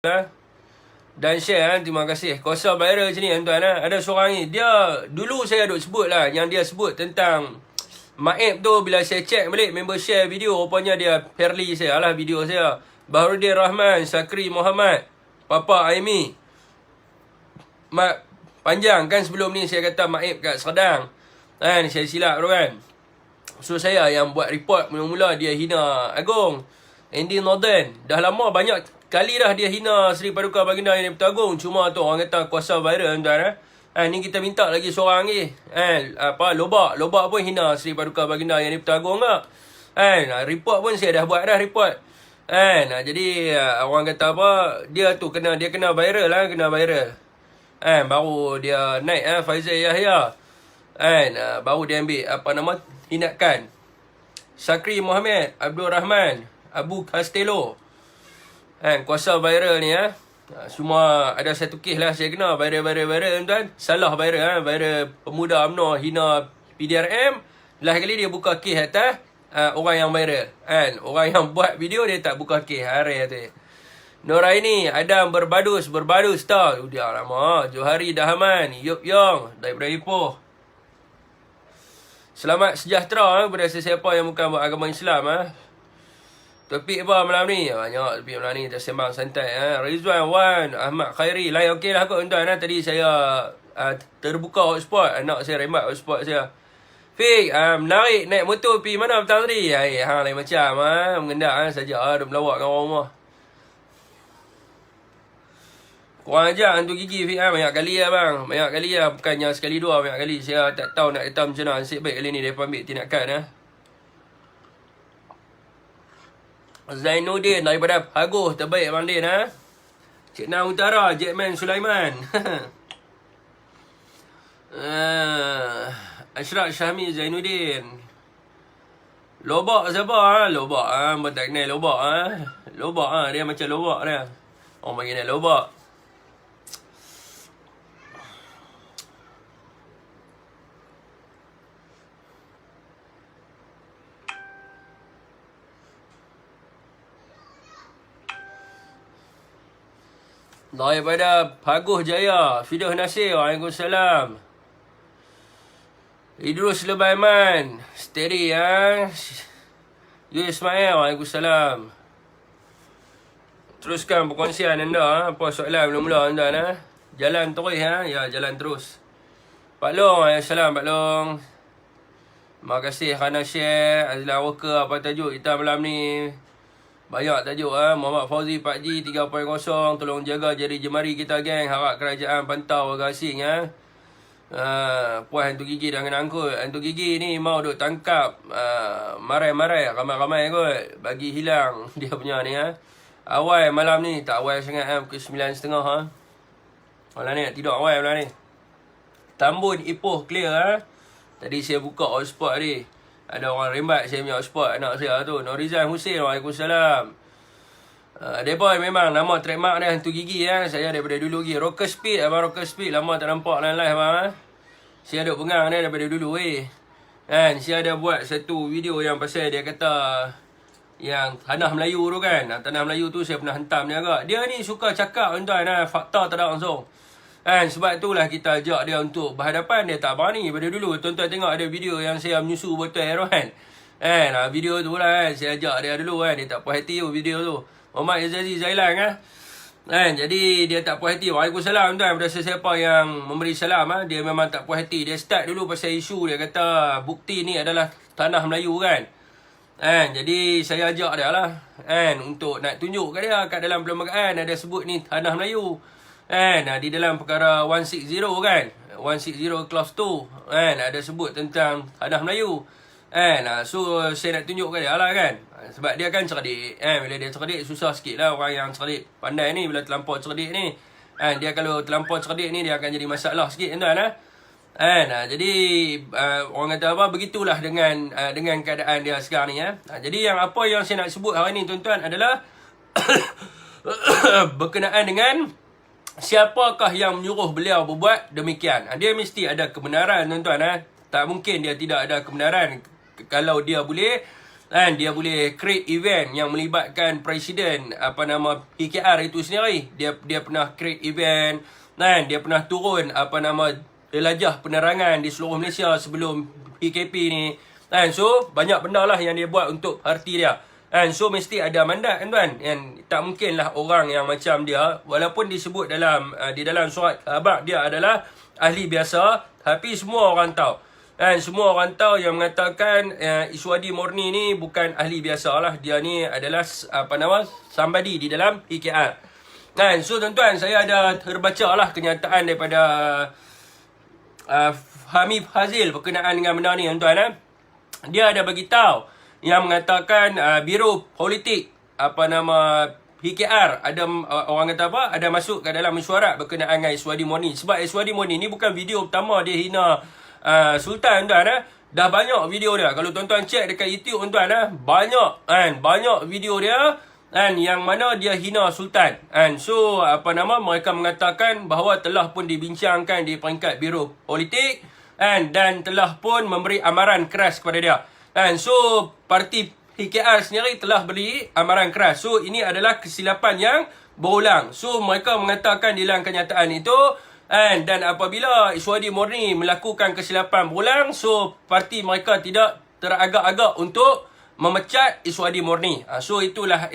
dan share. Terima kasih. Kuasa viral macam ni tuan. Ada seorang ni, dia dulu saya duk sebut lah, yang dia sebut tentang Maib tu. Bila saya check balik member share video, rupanya dia Fairly saya lah video saya. Baharudin Rahman, Sakri Muhammad, Papa Aimi. Panjang kan sebelum ni saya kata Maib kat Serdang kan, saya silap tu kan. So saya yang buat report mula-mula dia hina Agong Andy Northern. Dah lama banyak kali dah dia hina Seri Paduka Baginda Yang di-Pertua Agong. Cuma tu orang kata kuasa viral tuan. Ni kita minta lagi seorang ni. Lobak pun hina Seri Paduka Baginda Yang di-Pertua Agong tak. Report pun saya dah buat dah report. Jadi orang kata apa, dia kena viral lah, kena viral. Baru dia naik Faizal Yahya. Baru dia ambil tindakan. Sakri Muhammad, Abdul Rahman, Abu Castello. Kuasa viral ni semua ada satu kes lah saya kena viral tuan. Salah viral viral pemuda UMNO hina PDRM. Last kali dia buka kes atas orang yang viral. Orang yang buat video dia tak buka kes hari tu. Noraini Adam berbadus tau. Dia lama. Johari Dahaman, Yup Yong daripada Ipoh. Selamat sejahtera kepada sesiapa yang bukan beragama Islam. Topik apa malam ni? Banyak topik malam ni. Kita sembang santai. Rizwan Wan, Ahmad Khairi. Lain okey lah kot tuan. Tadi saya terbuka hotspot. Anak saya remat hotspot saya. Fik, menarik naik motor pergi mana petang tadi? Lain macam. Mengendak saja. Dia melawak dengan orang rumah. Korang ajak hantu gigi Fik banyak kali lah bang. Banyak kali lah. Bukannya sekali dua, banyak kali. Saya tak tahu nak kata macam mana. Nasib baik kali ni dia ambil tindakan. Zainuddin daripada Haguh. Terbaik Bang Din. Cik Nah Utara, Jackman Sulaiman. Ashraf Syahmi Zainuddin. Lobak siapa? Lobak tak kenal lobak. Lobak dia macam lobak dia. Orang panggil dia lobak. Daripada Paguh Jaya, Fidah Nasir, Waalaikumsalam. Idrus Lebaiman, steady Yus Ismail, Waalaikumsalam. Teruskan perkongsian anda, apa soalan mula-mula anda Jalan terus ya, jalan terus. Pak Long, Waalaikumsalam Pak Long. Terima kasih kerana share. Azlan Walker, apa tajuk kita malam ni? Banyak tajuk Muhammad Fauzi Pak G 3.0. Tolong jaga jari jemari kita geng. Harap kerajaan pantau warga asing puas hantu gigi dah kena angkut. Hantu gigi ni mau duk tangkap marai-marai ramai-ramai kot. Bagi hilang dia punya ni awal malam ni. Tak awal sangat pukul 9.30 malam ni nak tidur awal malam ni. Tambun Ipoh clear Tadi saya buka hotspot tadi. Ada orang rembat saya punya hotspot anak saya tu. Norizan Hussein, Waalaikumsalam. Mereka memang nama trademark dia hantu gigi Saya daripada dulu lagi. Rocker Speed, Abang Rocker Speed. Lama tak nampak dalam live abang Saya duk pengang dia daripada dulu Saya ada buat satu video yang pasal dia kata yang tanah Melayu tu kan. Tanah Melayu tu saya pernah hentam dia agak. Dia ni suka cakap tuan fakta tak ada langsung. Sebab itulah kita ajak dia untuk berhadapan. Dia tak berani daripada dulu. Tuan-tuan tengok ada video yang saya menyusu botol heroin video tu lah saya ajak dia dulu dia tak puas hati video tu. Muhammad Izazi Zailan jadi dia tak puas hati. Waalaikumsalam tuan. Pada sesiapa yang memberi salam dia memang tak puas hati. Dia start dulu pasal isu. Dia kata bukti ni adalah tanah Melayu kan. Jadi saya ajak dia lah untuk nak tunjuk kat dia kat dalam perlembagaan ada sebut ni tanah Melayu. Di dalam perkara 160 kan. 160 clause 2 ada sebut tentang tanah Melayu. So saya nak tunjuk kat dia lah kan. Sebab dia kan cerdik. Bila dia cerdik susah sikit lah orang yang cerdik pandai ni. Bila terlampau cerdik ni dia kalau terlampau cerdik ni dia akan jadi masalah sikit tuan jadi orang kata apa, begitulah dengan keadaan dia sekarang ni jadi yang apa yang saya nak sebut hari ni tuan-tuan adalah berkenaan dengan siapakah yang menyuruh beliau berbuat demikian. Dia mesti ada kebenaran tuan-tuan Tak mungkin dia tidak ada kebenaran. Kalau dia boleh kan dia boleh create event yang melibatkan presiden PKR itu sendiri. Dia pernah create event, kan dia pernah turun jelajah penerangan di seluruh Malaysia sebelum PKP ni, kan. So banyak benda lah yang dia buat untuk parti dia, kan. So mesti ada mandat, kan tuan, kan. Tak mungkin lah orang yang macam dia, walaupun disebut di dalam surat khabar dia adalah ahli biasa, tapi semua orang tahu, kan. Semua orang tahu yang mengatakan Iswadi Morni ni bukan ahli biasa lah. Dia ni adalah somebody di dalam PKR, kan. So tuan-tuan, saya ada terbaca lah kenyataan daripada Hamid Fazil berkenaan dengan benda ni, tuan-tuan. Dia ada beritahu yang mengatakan Biro Politik PKR ada orang kata ada masuk ke dalam mesyuarat berkenaan dengan Iswadi Morni. Sebab Iswadi Morni ni bukan video pertama dia hina Sultan, tuan. Dah banyak video dia. Kalau tuan-tuan cek dekat YouTube, tuan, banyak, kan, banyak video dia, kan, yang mana dia hina Sultan, kan. So mereka mengatakan bahawa telah pun dibincangkan di peringkat Biro Politik, kan, dan telah pun memberi amaran keras kepada dia, kan. So parti PKR sendiri telah beri amaran keras. So ini adalah kesilapan yang berulang. So mereka mengatakan di dalam kenyataan itu, dan apabila Iswadi Morni melakukan kesilapan berulang, so parti mereka tidak teragak-agak untuk memecat Iswadi Morni. So itulah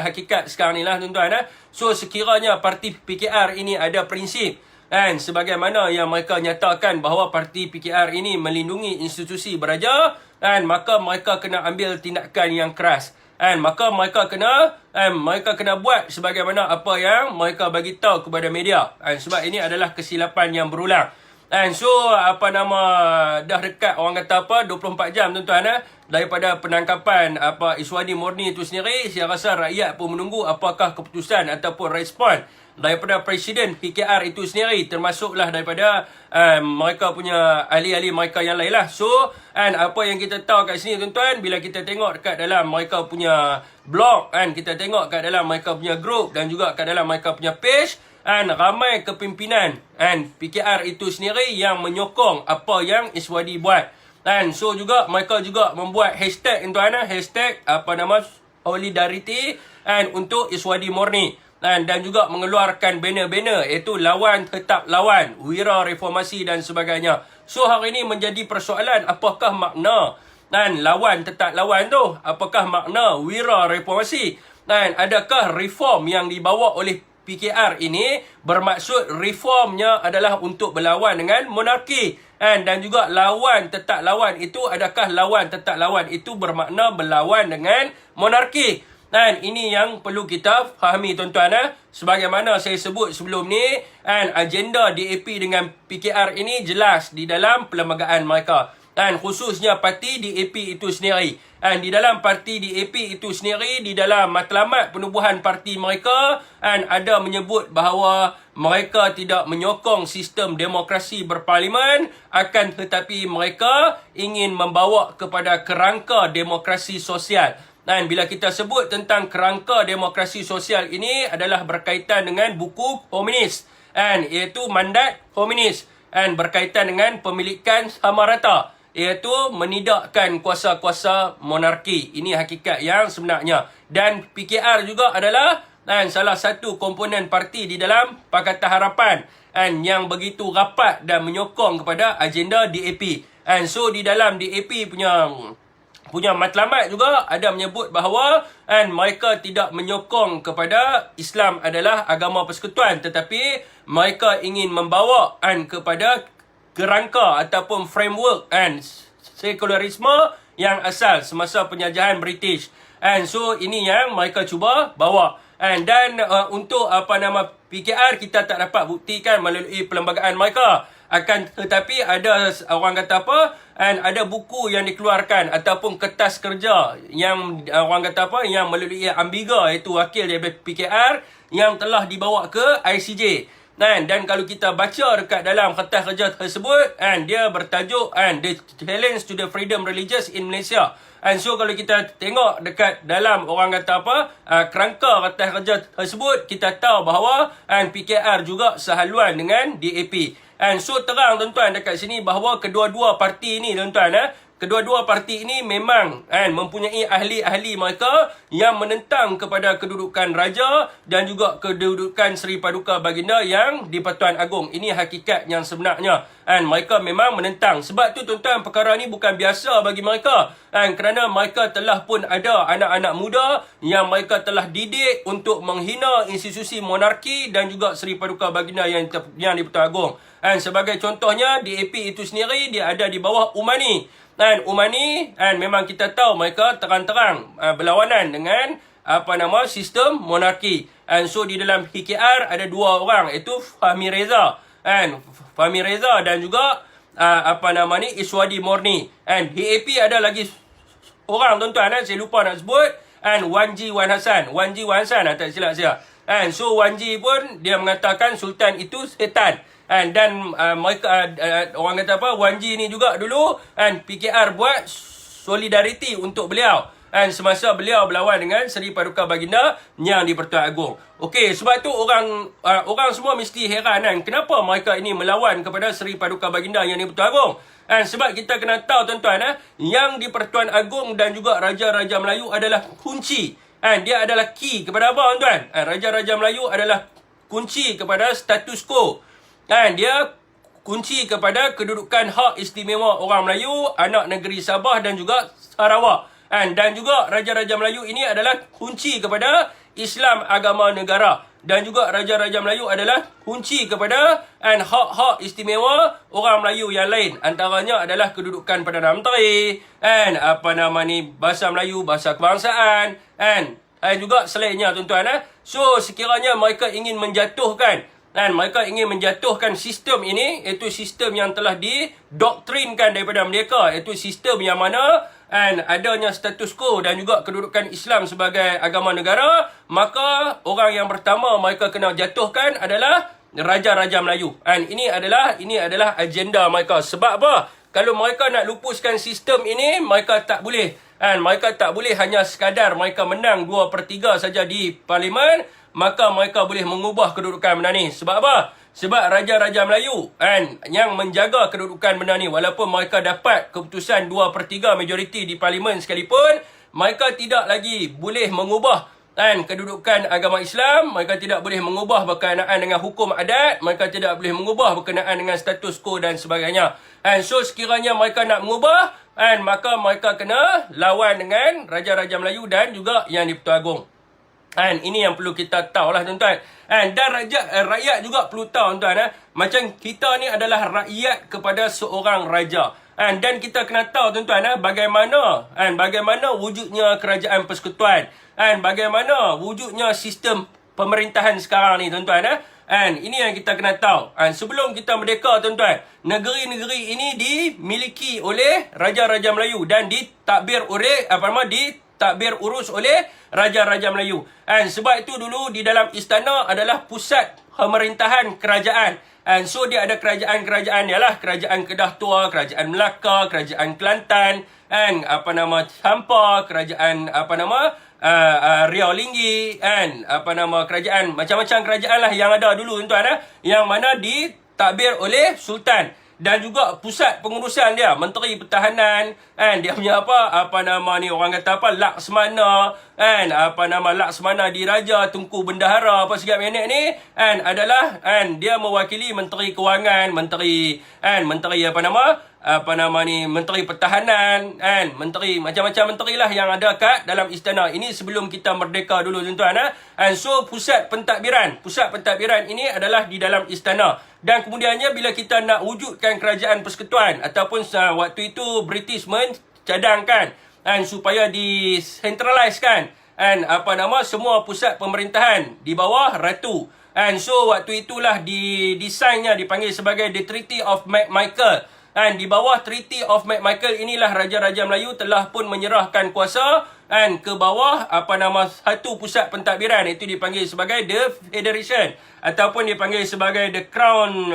hakikat sekarang ni lah, tuan-tuan. So sekiranya parti PKR ini ada prinsip, kan, sebagaimana yang mereka nyatakan bahawa parti PKR ini melindungi institusi beraja, kan, maka mereka kena ambil tindakan yang keras, kan. Maka mereka kena buat sebagaimana apa yang mereka bagi tahu kepada media, kan, sebab ini adalah kesilapan yang berulang, kan. So dah dekat orang kata 24 jam, tuan-tuan, daripada penangkapan Iswadi Morni itu sendiri. Saya rasa rakyat pun menunggu apakah keputusan ataupun respon daripada Presiden PKR itu sendiri, termasuklah daripada mereka punya ahli-ahli mereka yang lain lah. So apa yang kita tahu kat sini, tuan-tuan, bila kita tengok dekat dalam mereka punya blog, kan, kita tengok kat dalam mereka punya group dan juga kat dalam mereka punya page, ramai kepimpinan PKR itu sendiri yang menyokong apa yang Iswadi buat, kan. So juga mereka juga membuat hashtag, tuan, hashtag solidarity, untuk Iswadi Morni, dan juga mengeluarkan banner-banner iaitu lawan tetap lawan, wira reformasi dan sebagainya. So hari ini menjadi persoalan, apakah makna lawan tetap lawan tu? Apakah makna wira reformasi? Adakah reform yang dibawa oleh PKR ini bermaksud reformnya adalah untuk berlawan dengan monarki, dan juga lawan tetap lawan itu, adakah lawan tetap lawan itu bermakna berlawan dengan monarki? Ini yang perlu kita fahami, tuan-tuan. Sebagaimana saya sebut sebelum ni, agenda DAP dengan PKR ini jelas di dalam perlembagaan mereka, khususnya parti DAP itu sendiri. Di dalam parti DAP itu sendiri, di dalam matlamat penubuhan parti mereka, ada menyebut bahawa mereka tidak menyokong sistem demokrasi berparlimen, akan tetapi mereka ingin membawa kepada kerangka demokrasi sosial. Dan bila kita sebut tentang kerangka demokrasi sosial ini adalah berkaitan dengan buku komunis, iaitu mandat komunis, berkaitan dengan pemilikan sama rata, iaitu menidakkan kuasa-kuasa monarki. Ini hakikat yang sebenarnya. Dan PKR juga adalah salah satu komponen parti di dalam Pakatan Harapan, yang begitu rapat dan menyokong kepada agenda DAP. So di dalam DAP punya matlamat juga ada menyebut bahawa mereka tidak menyokong kepada Islam adalah agama persekutuan, tetapi mereka ingin membawa kepada kerangka ataupun framework sekularisme yang asal semasa penjajahan British. So ini yang mereka cuba bawa. Dan untuk PKR kita tak dapat buktikan melalui perlembagaan mereka. Akan tetapi ada orang kata ada buku yang dikeluarkan ataupun kertas kerja yang orang kata yang melalui Ambiga, iaitu wakil daripada PKR, yang telah dibawa ke ICJ. Dan kalau kita baca dekat dalam kertas kerja tersebut, dia bertajuk The Challenge to the Freedom Religious in Malaysia. So kalau kita tengok dekat dalam orang kata kerangka kertas kerja tersebut, kita tahu bahawa PKR juga sehaluan dengan DAP. So terang, tuan-tuan, dekat sini bahawa kedua-dua parti ni, tuan-tuan, kedua-dua parti ini memang mempunyai ahli-ahli mereka yang menentang kepada kedudukan raja dan juga kedudukan Seri Paduka Baginda yang di Pertuan Agong. Ini hakikat yang sebenarnya. Mereka memang menentang. Sebab tu tuan-tuan, perkara ni bukan biasa bagi mereka. Kerana mereka telah pun ada anak-anak muda yang mereka telah didik untuk menghina institusi monarki dan juga Seri Paduka Baginda yang di Pertuan Agong. Sebagai contohnya, DAP itu sendiri dia ada di bawah Umani. Umani memang kita tahu mereka terang-terang berlawanan dengan sistem monarki. So di dalam HKR ada dua orang, iaitu Fahmi Reza dan juga Iswadi Morni. DAP ada lagi orang tuan-tuan, saya lupa nak sebut, Wan Ji Wan Hassan tak silap saya. So Wan Ji pun dia mengatakan Sultan itu setan. Dan mereka orang kata Wan Ji ni juga dulu PKR buat solidariti untuk beliau semasa beliau berlawan dengan Seri Paduka Baginda yang di Pertuan Agong. Okey, sebab tu orang semua mesti heran kenapa mereka ini melawan kepada Seri Paduka Baginda yang di Pertuan Agong. Sebab kita kena tahu tuan-tuan, yang di Pertuan Agong dan juga Raja-Raja Melayu adalah kunci. Dia adalah key kepada apa tuan-tuan? Raja-Raja Melayu adalah kunci kepada status quo. Dia kunci kepada kedudukan hak istimewa orang Melayu, anak negeri Sabah dan juga Sarawak. Dan juga Raja-Raja Melayu ini adalah kunci kepada Islam agama negara. Dan juga Raja-Raja Melayu adalah kunci kepada hak-hak istimewa orang Melayu yang lain. Antaranya adalah kedudukan Perdana Menteri, bahasa Melayu, bahasa kebangsaan, juga selainnya tuan-tuan. So sekiranya mereka ingin menjatuhkan sistem ini, iaitu sistem yang telah didoktrinkan daripada mereka, iaitu sistem yang mana adanya status quo dan juga kedudukan Islam sebagai agama negara, maka orang yang pertama mereka kena jatuhkan adalah Raja-Raja Melayu. Ini adalah agenda mereka. Sebab apa? Kalau mereka nak lupuskan sistem ini, mereka tak boleh. Mereka tak boleh hanya sekadar mereka menang 2/3 saja di Parlimen, maka mereka boleh mengubah kedudukan benda ni. Sebab apa? Sebab Raja-Raja Melayu yang menjaga kedudukan benda ni, walaupun mereka dapat keputusan 2/3 majoriti di Parlimen sekalipun, mereka tidak lagi boleh mengubah kedudukan agama Islam. Mereka tidak boleh mengubah berkenaan dengan hukum adat. Mereka tidak boleh mengubah berkenaan dengan status quo dan sebagainya. So sekiranya mereka nak mengubah, maka mereka kena lawan dengan Raja-Raja Melayu dan juga yang di Pertuan Agong. Ini yang perlu kita tahu lah tuan-tuan. Dan rakyat juga perlu tahu tuan-tuan. Macam kita ni adalah rakyat kepada seorang raja. Dan kita kena tahu tuan-tuan, bagaimana wujudnya kerajaan persekutuan. Bagaimana wujudnya sistem pemerintahan sekarang ni tuan-tuan. Ini yang kita kena tahu. Sebelum kita merdeka tuan-tuan, negeri-negeri ini dimiliki oleh Raja-Raja Melayu dan ditadbir urus oleh Raja-Raja Melayu. Sebab itu dulu di dalam istana adalah pusat pemerintahan kerajaan. So dia ada kerajaan-kerajaan, ialah kerajaan Kedah Tua, kerajaan Melaka, kerajaan Kelantan, Champa, kerajaan Riau Linggi, kerajaan macam-macam kerajaan lah yang ada dulu tuan-tuan, yang mana ditadbir oleh sultan. Dan juga pusat pengurusan dia, Menteri Pertahanan, dia punya orang kata Laksmana, Laksmana Diraja, Tunku Bendahara, segala minit ni, adalah, dia mewakili Menteri Kewangan, Menteri Menteri Pertahanan, menteri, macam-macam menteri lah yang ada kat dalam istana. Ini sebelum kita merdeka dulu tuan-tuan. So pusat pentadbiran ini adalah di dalam istana. Dan kemudiannya bila kita nak wujudkan kerajaan persekutuan, ataupun waktu itu British mencadangkan supaya disentraliskan semua pusat pemerintahan di bawah Ratu. So waktu itulah didesainnya dipanggil sebagai The Treaty of McMichael. Di bawah Treaty of McMichael inilah Raja-Raja Melayu telah pun menyerahkan kuasa ke bawah satu pusat pentadbiran, itu dipanggil sebagai The Federation, ataupun dipanggil sebagai The Crown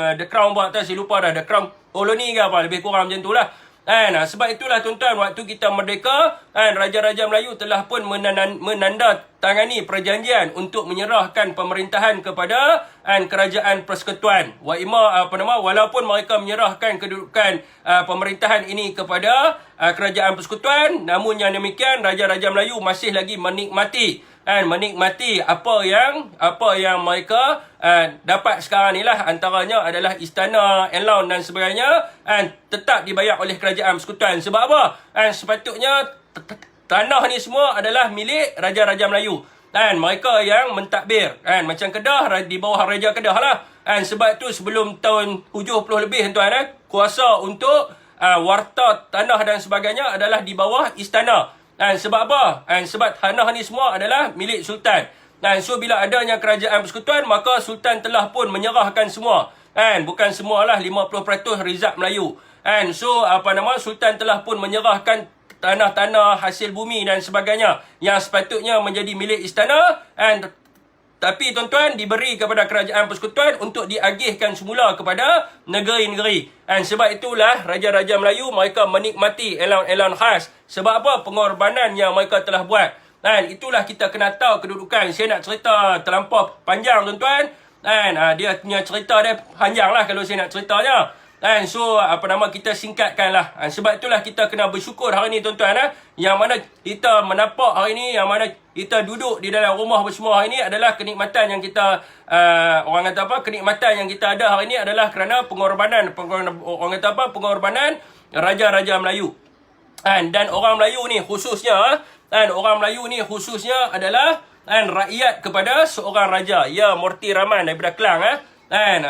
buat atas, saya lupa dah, The Crown Colony ke apa, lebih kurang macam tu lah. Sebab itulah tuan-tuan, waktu kita merdeka, Raja-Raja Melayu telah pun menandatangani perjanjian untuk menyerahkan pemerintahan kepada kerajaan persekutuan. Walaupun mereka menyerahkan kedudukan pemerintahan ini kepada kerajaan persekutuan, namun yang demikian Raja-Raja Melayu masih lagi menikmati apa yang mereka dapat sekarang ni lah. Antaranya adalah istana, allowance dan sebagainya, tetap dibayar oleh kerajaan persekutuan. Sebab apa? Sepatutnya tanah ni semua adalah milik Raja-Raja Melayu. Mereka yang mentadbir, macam Kedah di bawah Raja Kedah lah. Sebab tu sebelum tahun 70 lebih tuan, kuasa untuk warta tanah dan sebagainya adalah di bawah istana. Sebab apa? Sebab tanah ni semua adalah milik Sultan. So bila adanya kerajaan persekutuan, maka Sultan telah pun menyerahkan semua. Bukan semualah, 50% Rizab Melayu. So Sultan telah pun menyerahkan tanah-tanah, hasil bumi dan sebagainya yang sepatutnya menjadi milik istana, tapi tuan-tuan diberi kepada kerajaan persekutuan untuk diagihkan semula kepada negeri-negeri. Sebab itulah Raja-Raja Melayu mereka menikmati allowance khas. Sebab apa? Pengorbanan yang mereka telah buat. Itulah kita kena tahu kedudukan. Saya nak cerita terlampau panjang tuan-tuan. Dia punya cerita dia panjang lah kalau saya nak ceritanya. So kita singkatkanlah. Sebab itulah kita kena bersyukur hari ni tuan-tuan. Yang mana kita menampak hari ni, yang mana kita duduk di dalam rumah bersama hari ni adalah kenikmatan yang kita kenikmatan yang kita ada hari ni adalah kerana pengorbanan Raja-Raja Melayu. Dan orang Melayu ni khususnya adalah rakyat kepada seorang raja, ya, Morti Raman daripada Kelang.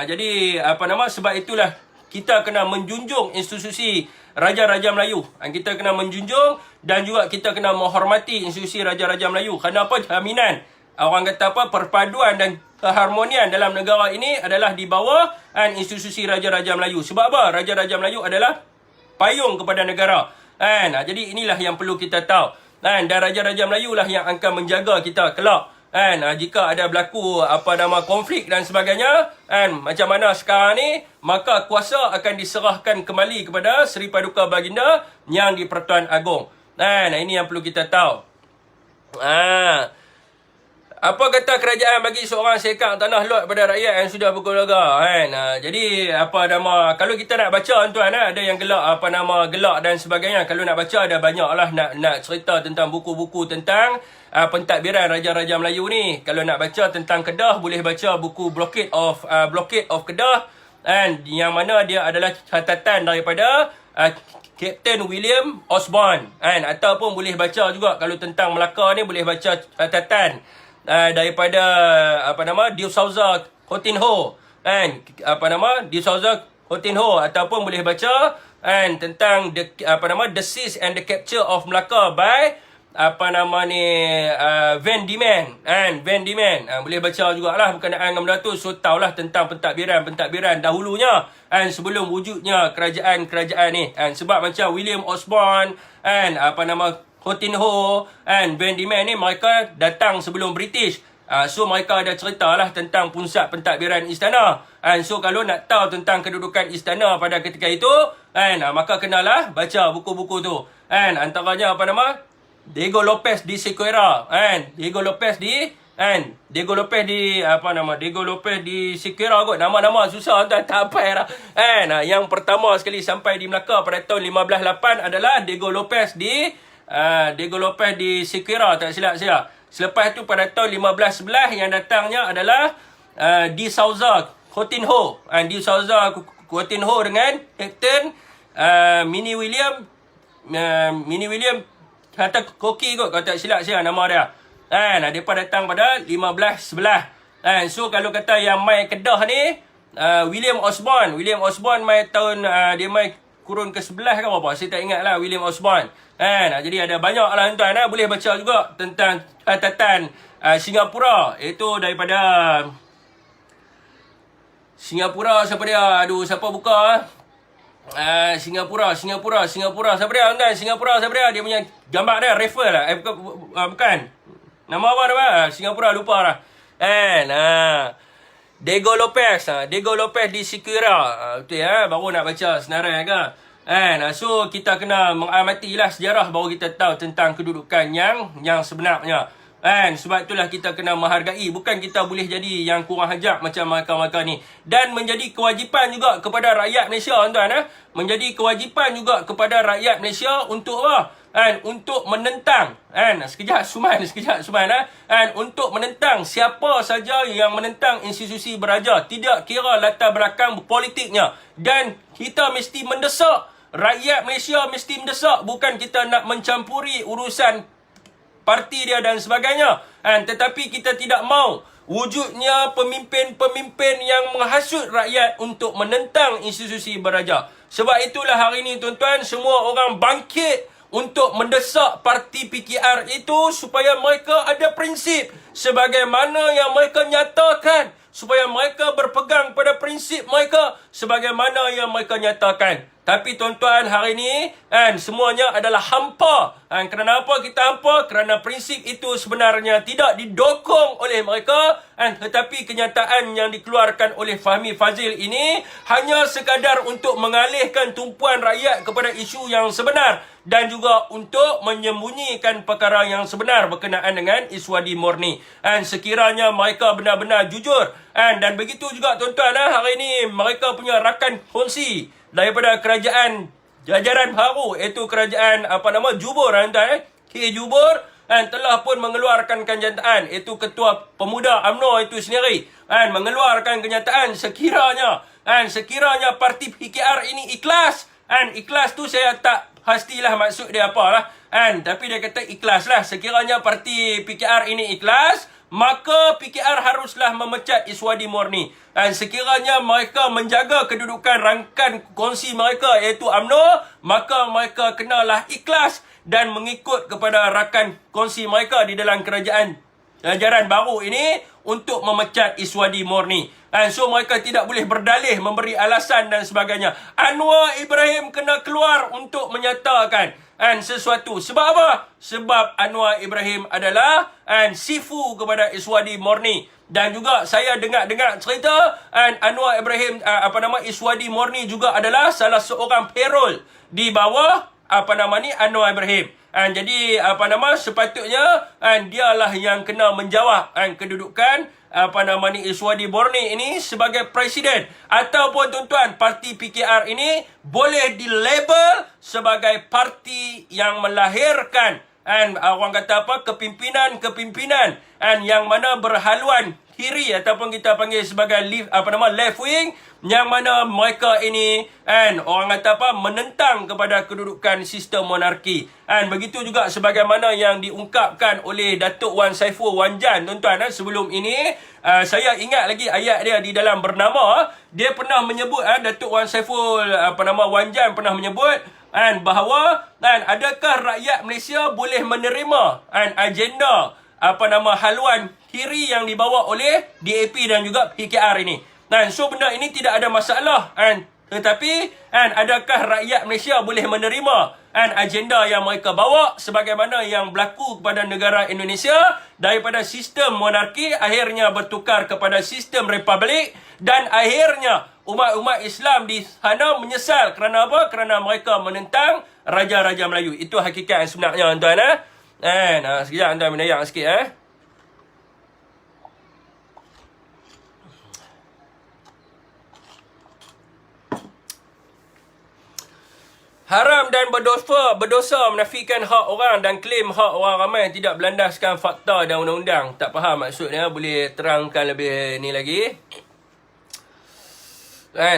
Jadi sebab itulah kita kena menjunjung institusi Raja-Raja Melayu. Kita kena menjunjung dan juga kita kena menghormati institusi Raja-Raja Melayu. Kerana apa? Jaminan perpaduan dan keharmonian dalam negara ini adalah di bawah institusi Raja-Raja Melayu. Sebab apa? Raja-Raja Melayu adalah payung kepada negara. Jadi inilah yang perlu kita tahu. Dan Raja-Raja Melayu lah yang akan menjaga kita kelak. Jika ada berlaku konflik dan sebagainya, macam mana sekarang ni, maka kuasa akan diserahkan kembali kepada Seri Paduka Baginda yang di Pertuan Agong. Ini yang perlu kita tahu. Apa kata kerajaan bagi seorang sekang tanah lot pada rakyat yang sudah berkeluarga? Jadi kalau kita nak baca tuan, ada yang gelak gelak dan sebagainya. Kalau nak baca ada banyak lah nak cerita tentang buku-buku tentang pentadbiran Raja-Raja Melayu ni. Kalau nak baca tentang Kedah, boleh baca buku Blockade of Kedah, yang mana dia adalah catatan daripada Captain William Osborne. Ataupun boleh baca juga kalau tentang Melaka ni, boleh baca catatan daripada De Souza Coutinho, De Souza Coutinho, ataupun boleh baca tentang the Seize and the Capture of Melaka by Van Diemen. Boleh baca jugalah berkenaan dengan benda tu. So tahulah tentang pentadbiran dahulunya, sebelum wujudnya kerajaan ni. Sebab macam William Osborne, Coutinho, Van Diemen ni, mereka datang sebelum British. So mereka ada ceritalah tentang pusat pentadbiran istana. So kalau nak tahu tentang kedudukan istana pada ketika itu, maka kenalah baca buku-buku tu. Antaranya Diego Lopez di Sequeira, Diego Lopez di Sequeira kot. Nama-nama susah tuan, tak apa dah. Yang pertama sekali sampai di Melaka pada tahun 1508 adalah Diego Lopez di Sequeira, tak silap saya. Selepas tu pada tahun 1511 yang datangnya adalah De Souza Coutinho. De Souza Coutinho dengan Captain Mini William kata Koki kot, kalau tak silap saya nama dia. Mereka datang pada 1511. So kalau kata yang mai Kedah ni, William Osborne mai tahun dia mai kurun ke-11 ke apa, saya tak ingat lah William Osborne. Jadi ada banyak lah tuan, boleh baca juga tentang catatan Singapura, iaitu daripada Singapura. Siapa dia? Siapa buka? Singapura siapa dia tuan? Singapura siapa dia? Dia punya gambar dia Raffle lah. Bukan. Nama apa nama? Singapura lupa lah. Diego Lopez di Sequeira. Betul ya, baru nak baca senarai ke. So kita kena mengamatilah sejarah baru kita tahu tentang kedudukan yang sebenarnya. Sebab itulah kita kena menghargai. Bukan kita boleh jadi yang kurang ajar macam mereka-mereka ni. Dan menjadi kewajipan juga kepada rakyat Malaysia, tuan-tuan. Menjadi kewajipan juga kepada rakyat Malaysia untuk apa? Untuk menentang. Sekejap Suman. Untuk menentang siapa saja yang menentang institusi beraja. Tidak kira latar belakang politiknya. Dan kita mesti mendesak. Rakyat Malaysia mesti mendesak. Bukan kita nak mencampuri urusan parti dia dan sebagainya. Tetapi kita tidak mahu wujudnya pemimpin-pemimpin yang menghasut rakyat untuk menentang institusi beraja. Sebab itulah hari ini, tuan-tuan, semua orang bangkit untuk mendesak parti PKR itu supaya mereka ada prinsip sebagaimana yang mereka nyatakan, supaya mereka berpegang pada prinsip mereka sebagaimana yang mereka nyatakan. Tapi tuan-tuan, hari ini semuanya adalah hampa. Kerana apa kita hampa? Kerana prinsip itu sebenarnya tidak didokong oleh mereka, tetapi kenyataan yang dikeluarkan oleh Fahmi Fadzil ini hanya sekadar untuk mengalihkan tumpuan rakyat kepada isu yang sebenar dan juga untuk menyembunyikan perkara yang sebenar berkenaan dengan Iswadi Murni. Sekiranya mereka benar-benar jujur. Dan begitu juga, tuan-tuan, hari ini mereka punya rakan kongsi daripada kerajaan jajaran baru, iaitu kerajaan Jubur, tuan-tuan. Jubur telah pun mengeluarkan kenyataan, iaitu ketua pemuda UMNO itu sendiri mengeluarkan kenyataan sekiranya parti PKR ini ikhlas. Ikhlas tu saya tak pastilah maksud dia apalah. Tapi dia kata ikhlas lah. Sekiranya parti PKR ini ikhlas, maka PKR haruslah memecat Iswadi Murni. Sekiranya mereka menjaga kedudukan rakan kongsi mereka, iaitu UMNO, maka mereka kenalah ikhlas dan mengikut kepada rakan kongsi mereka di dalam kerajaan jajaran baru ini untuk memecat Iswadi Murni. So mereka tidak boleh berdalih, memberi alasan dan sebagainya. Anwar Ibrahim kena keluar untuk menyatakan sesuatu. Sebab apa? Sebab Anwar Ibrahim adalah sifu kepada Iswadi Murni. Dan juga saya dengar cerita Anwar Ibrahim Iswadi Murni juga adalah salah seorang payroll di bawah Anwar Ibrahim. Jadi sepatutnya dialah yang kena menjawab kedudukan Iswadi Murni ini sebagai presiden. Ataupun, tuan-tuan, parti PKR ini boleh dilabel sebagai parti yang melahirkan orang kata kepimpinan yang mana berhaluan kiri ataupun kita panggil sebagai left wing, yang mana mereka ini orang kata menentang kepada kedudukan sistem monarki. Begitu juga sebagaimana yang diungkapkan oleh Datuk Wan Saiful Wanjan, tuan-tuan. Sebelum ini saya ingat lagi ayat dia di dalam Bernama. Dia pernah menyebut, Datuk Wan Saiful Wanjan pernah menyebut bahawa adakah rakyat Malaysia boleh menerima agenda haluan kiri yang dibawa oleh DAP dan juga PKR ini. So benda ini tidak ada masalah. Tetapi adakah rakyat Malaysia boleh menerima agenda yang mereka bawa sebagaimana yang berlaku kepada negara Indonesia, daripada sistem monarki akhirnya bertukar kepada sistem republik, dan akhirnya umat-umat Islam di sana menyesal. Kerana apa? Kerana mereka menentang Raja-Raja Melayu. Itu hakikat yang sebenarnya, tuan-tuan. Sekejap, tuan-tuan, menayak sikit. Haram dan berdosa menafikan hak orang dan klaim hak orang ramai tidak berlandaskan fakta dan undang-undang. Tak faham maksudnya, boleh terangkan lebih ni lagi?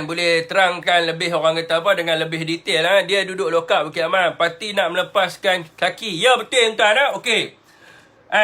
Boleh terangkan lebih, orang kata dengan lebih detail. Dia duduk lokap Bukit Aman, parti nak melepaskan kaki. Ya, betul, tuan. Okey.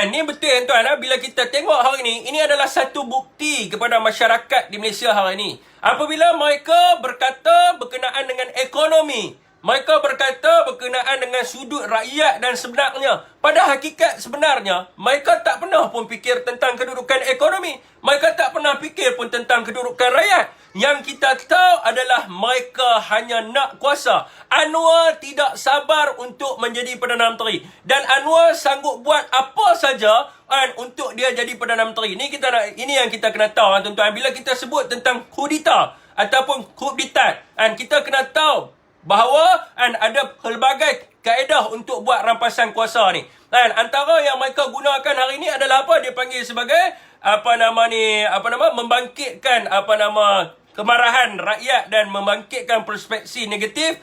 Ni betul, tuan. Bila kita tengok hari ni, ini adalah satu bukti kepada masyarakat di Malaysia hari ni. Apabila mereka berkata berkenaan dengan ekonomi, mereka berkata berkenaan dengan sudut rakyat dan sebenarnya, pada hakikat sebenarnya, mereka tak pernah pun fikir tentang kedudukan ekonomi. Mereka tak pernah fikir pun tentang kedudukan rakyat. Yang kita tahu adalah mereka hanya nak kuasa. Anwar tidak sabar untuk menjadi Perdana Menteri. Dan Anwar sanggup buat apa saja untuk dia jadi Perdana Menteri. Ini yang kita kena tahu, tuan-tuan. Bila kita sebut tentang kudeta ataupun coup d'etat, kita kena tahu bahawa ada pelbagai kaedah untuk buat rampasan kuasa ni. Antara yang mereka gunakan hari ni adalah apa? Dia panggil sebagai membangkitkan kemarahan rakyat dan membangkitkan perspektif negatif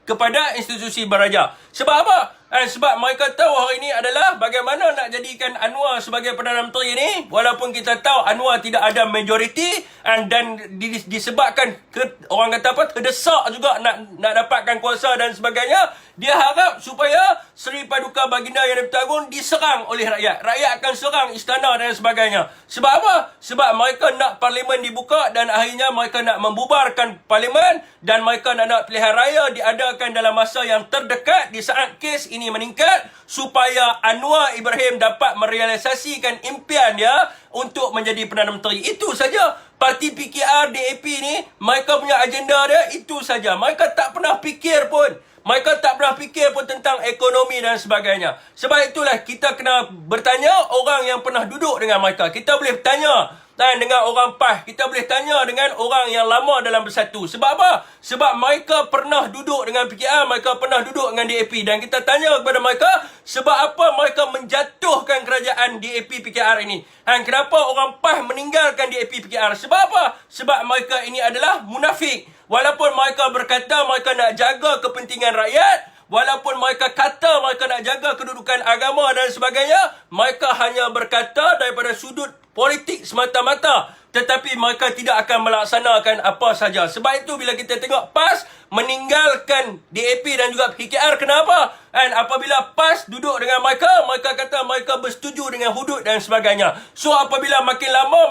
kepada institusi beraja. Sebab apa? Sebab mereka tahu hari ini adalah bagaimana nak jadikan Anwar sebagai Perdana Menteri ini, walaupun kita tahu Anwar tidak ada majoriti dan disebabkan orang kata apa, terdesak juga nak dapatkan kuasa dan sebagainya. Dia harap supaya Seri Paduka Baginda Yang di-Pertuan Agong diserang oleh rakyat. Rakyat akan serang istana dan sebagainya. Sebab apa? Sebab mereka nak parlimen dibuka dan akhirnya mereka nak membubarkan parlimen dan mereka nak pilihan raya diadakan dalam masa yang terdekat di saat kes ini meningkat supaya Anwar Ibrahim dapat merealisasikan impian dia untuk menjadi Perdana Menteri. Itu saja. Parti PKR DAP ni, mereka punya agenda dia itu saja. Mereka tak pernah fikir pun. Mereka tak pernah fikir pun tentang ekonomi dan sebagainya. Sebab itulah kita kena bertanya orang yang pernah duduk dengan mereka. Kita boleh tanya dengan orang PAS. Kita boleh tanya dengan orang yang lama dalam Bersatu. Sebab apa? Sebab mereka pernah duduk dengan PKR, mereka pernah duduk dengan DAP. Dan kita tanya kepada mereka, sebab apa mereka menjatuhkan kerajaan DAP PKR ini? Kenapa orang PAS meninggalkan DAP PKR? Sebab apa? Sebab mereka ini adalah munafik. Walaupun mereka berkata mereka nak jaga kepentingan rakyat, walaupun mereka kata mereka nak jaga kedudukan agama dan sebagainya, mereka hanya berkata daripada sudut politik semata-mata. Tetapi mereka tidak akan melaksanakan apa saja. Sebab itu bila kita tengok PAS meninggalkan DAP dan juga PKR, kenapa? Apabila PAS duduk dengan mereka, mereka kata mereka bersetuju dengan hudud dan sebagainya. So apabila makin lama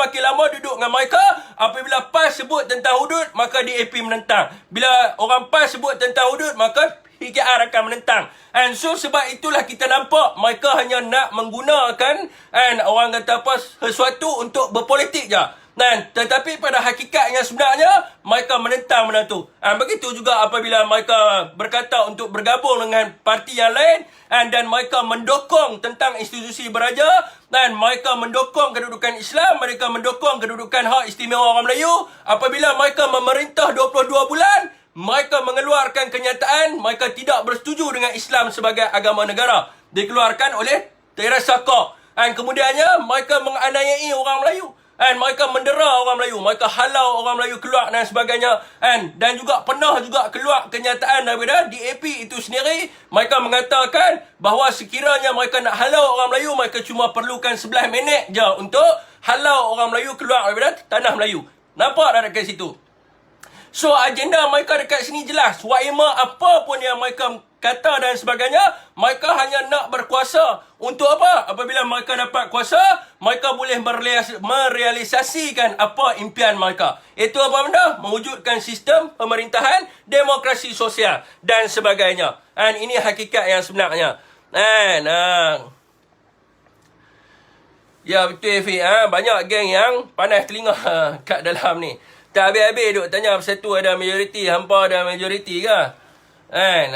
duduk dengan mereka, apabila PAS sebut tentang hudud, maka DAP menentang. Bila orang PAS sebut tentang hudud, maka PKR akan menentang. So sebab itulah kita nampak mereka hanya nak menggunakan orang kata apa, sesuatu untuk berpolitik je. Tetapi pada hakikatnya sebenarnya mereka menentang benda tu. Begitu juga apabila mereka berkata untuk bergabung dengan parti yang lain dan mereka mendokong tentang institusi beraja dan mereka mendokong kedudukan Islam, mereka mendokong kedudukan hak istimewa orang Melayu. Apabila mereka memerintah 22 bulan, mereka mengeluarkan kenyataan mereka tidak bersetuju dengan Islam sebagai agama negara. Dikeluarkan oleh Teresa Kok. Kemudiannya mereka menganiayai orang Melayu. Mereka mendera orang Melayu, mereka halau orang Melayu keluar dan sebagainya. Dan juga pernah juga keluar kenyataan daripada DAP itu sendiri. Mereka mengatakan bahawa sekiranya mereka nak halau orang Melayu, mereka cuma perlukan 11 minit je untuk halau orang Melayu keluar daripada tanah Melayu. Nampak tak dekat situ? So agenda mereka dekat sini jelas. Waima apa pun yang mereka kata dan sebagainya, mereka hanya nak berkuasa. Untuk apa? Apabila mereka dapat kuasa, mereka boleh merealisasikan apa impian mereka. Itu apa benda? Mewujudkan sistem pemerintahan, demokrasi sosial dan sebagainya. Ini hakikat yang sebenarnya. Ya betul Fiq. Banyak geng yang panas telinga kat dalam ni. Tak habis-habis duk tanya pasal tu ada majoriti, hampa ada majoriti ke?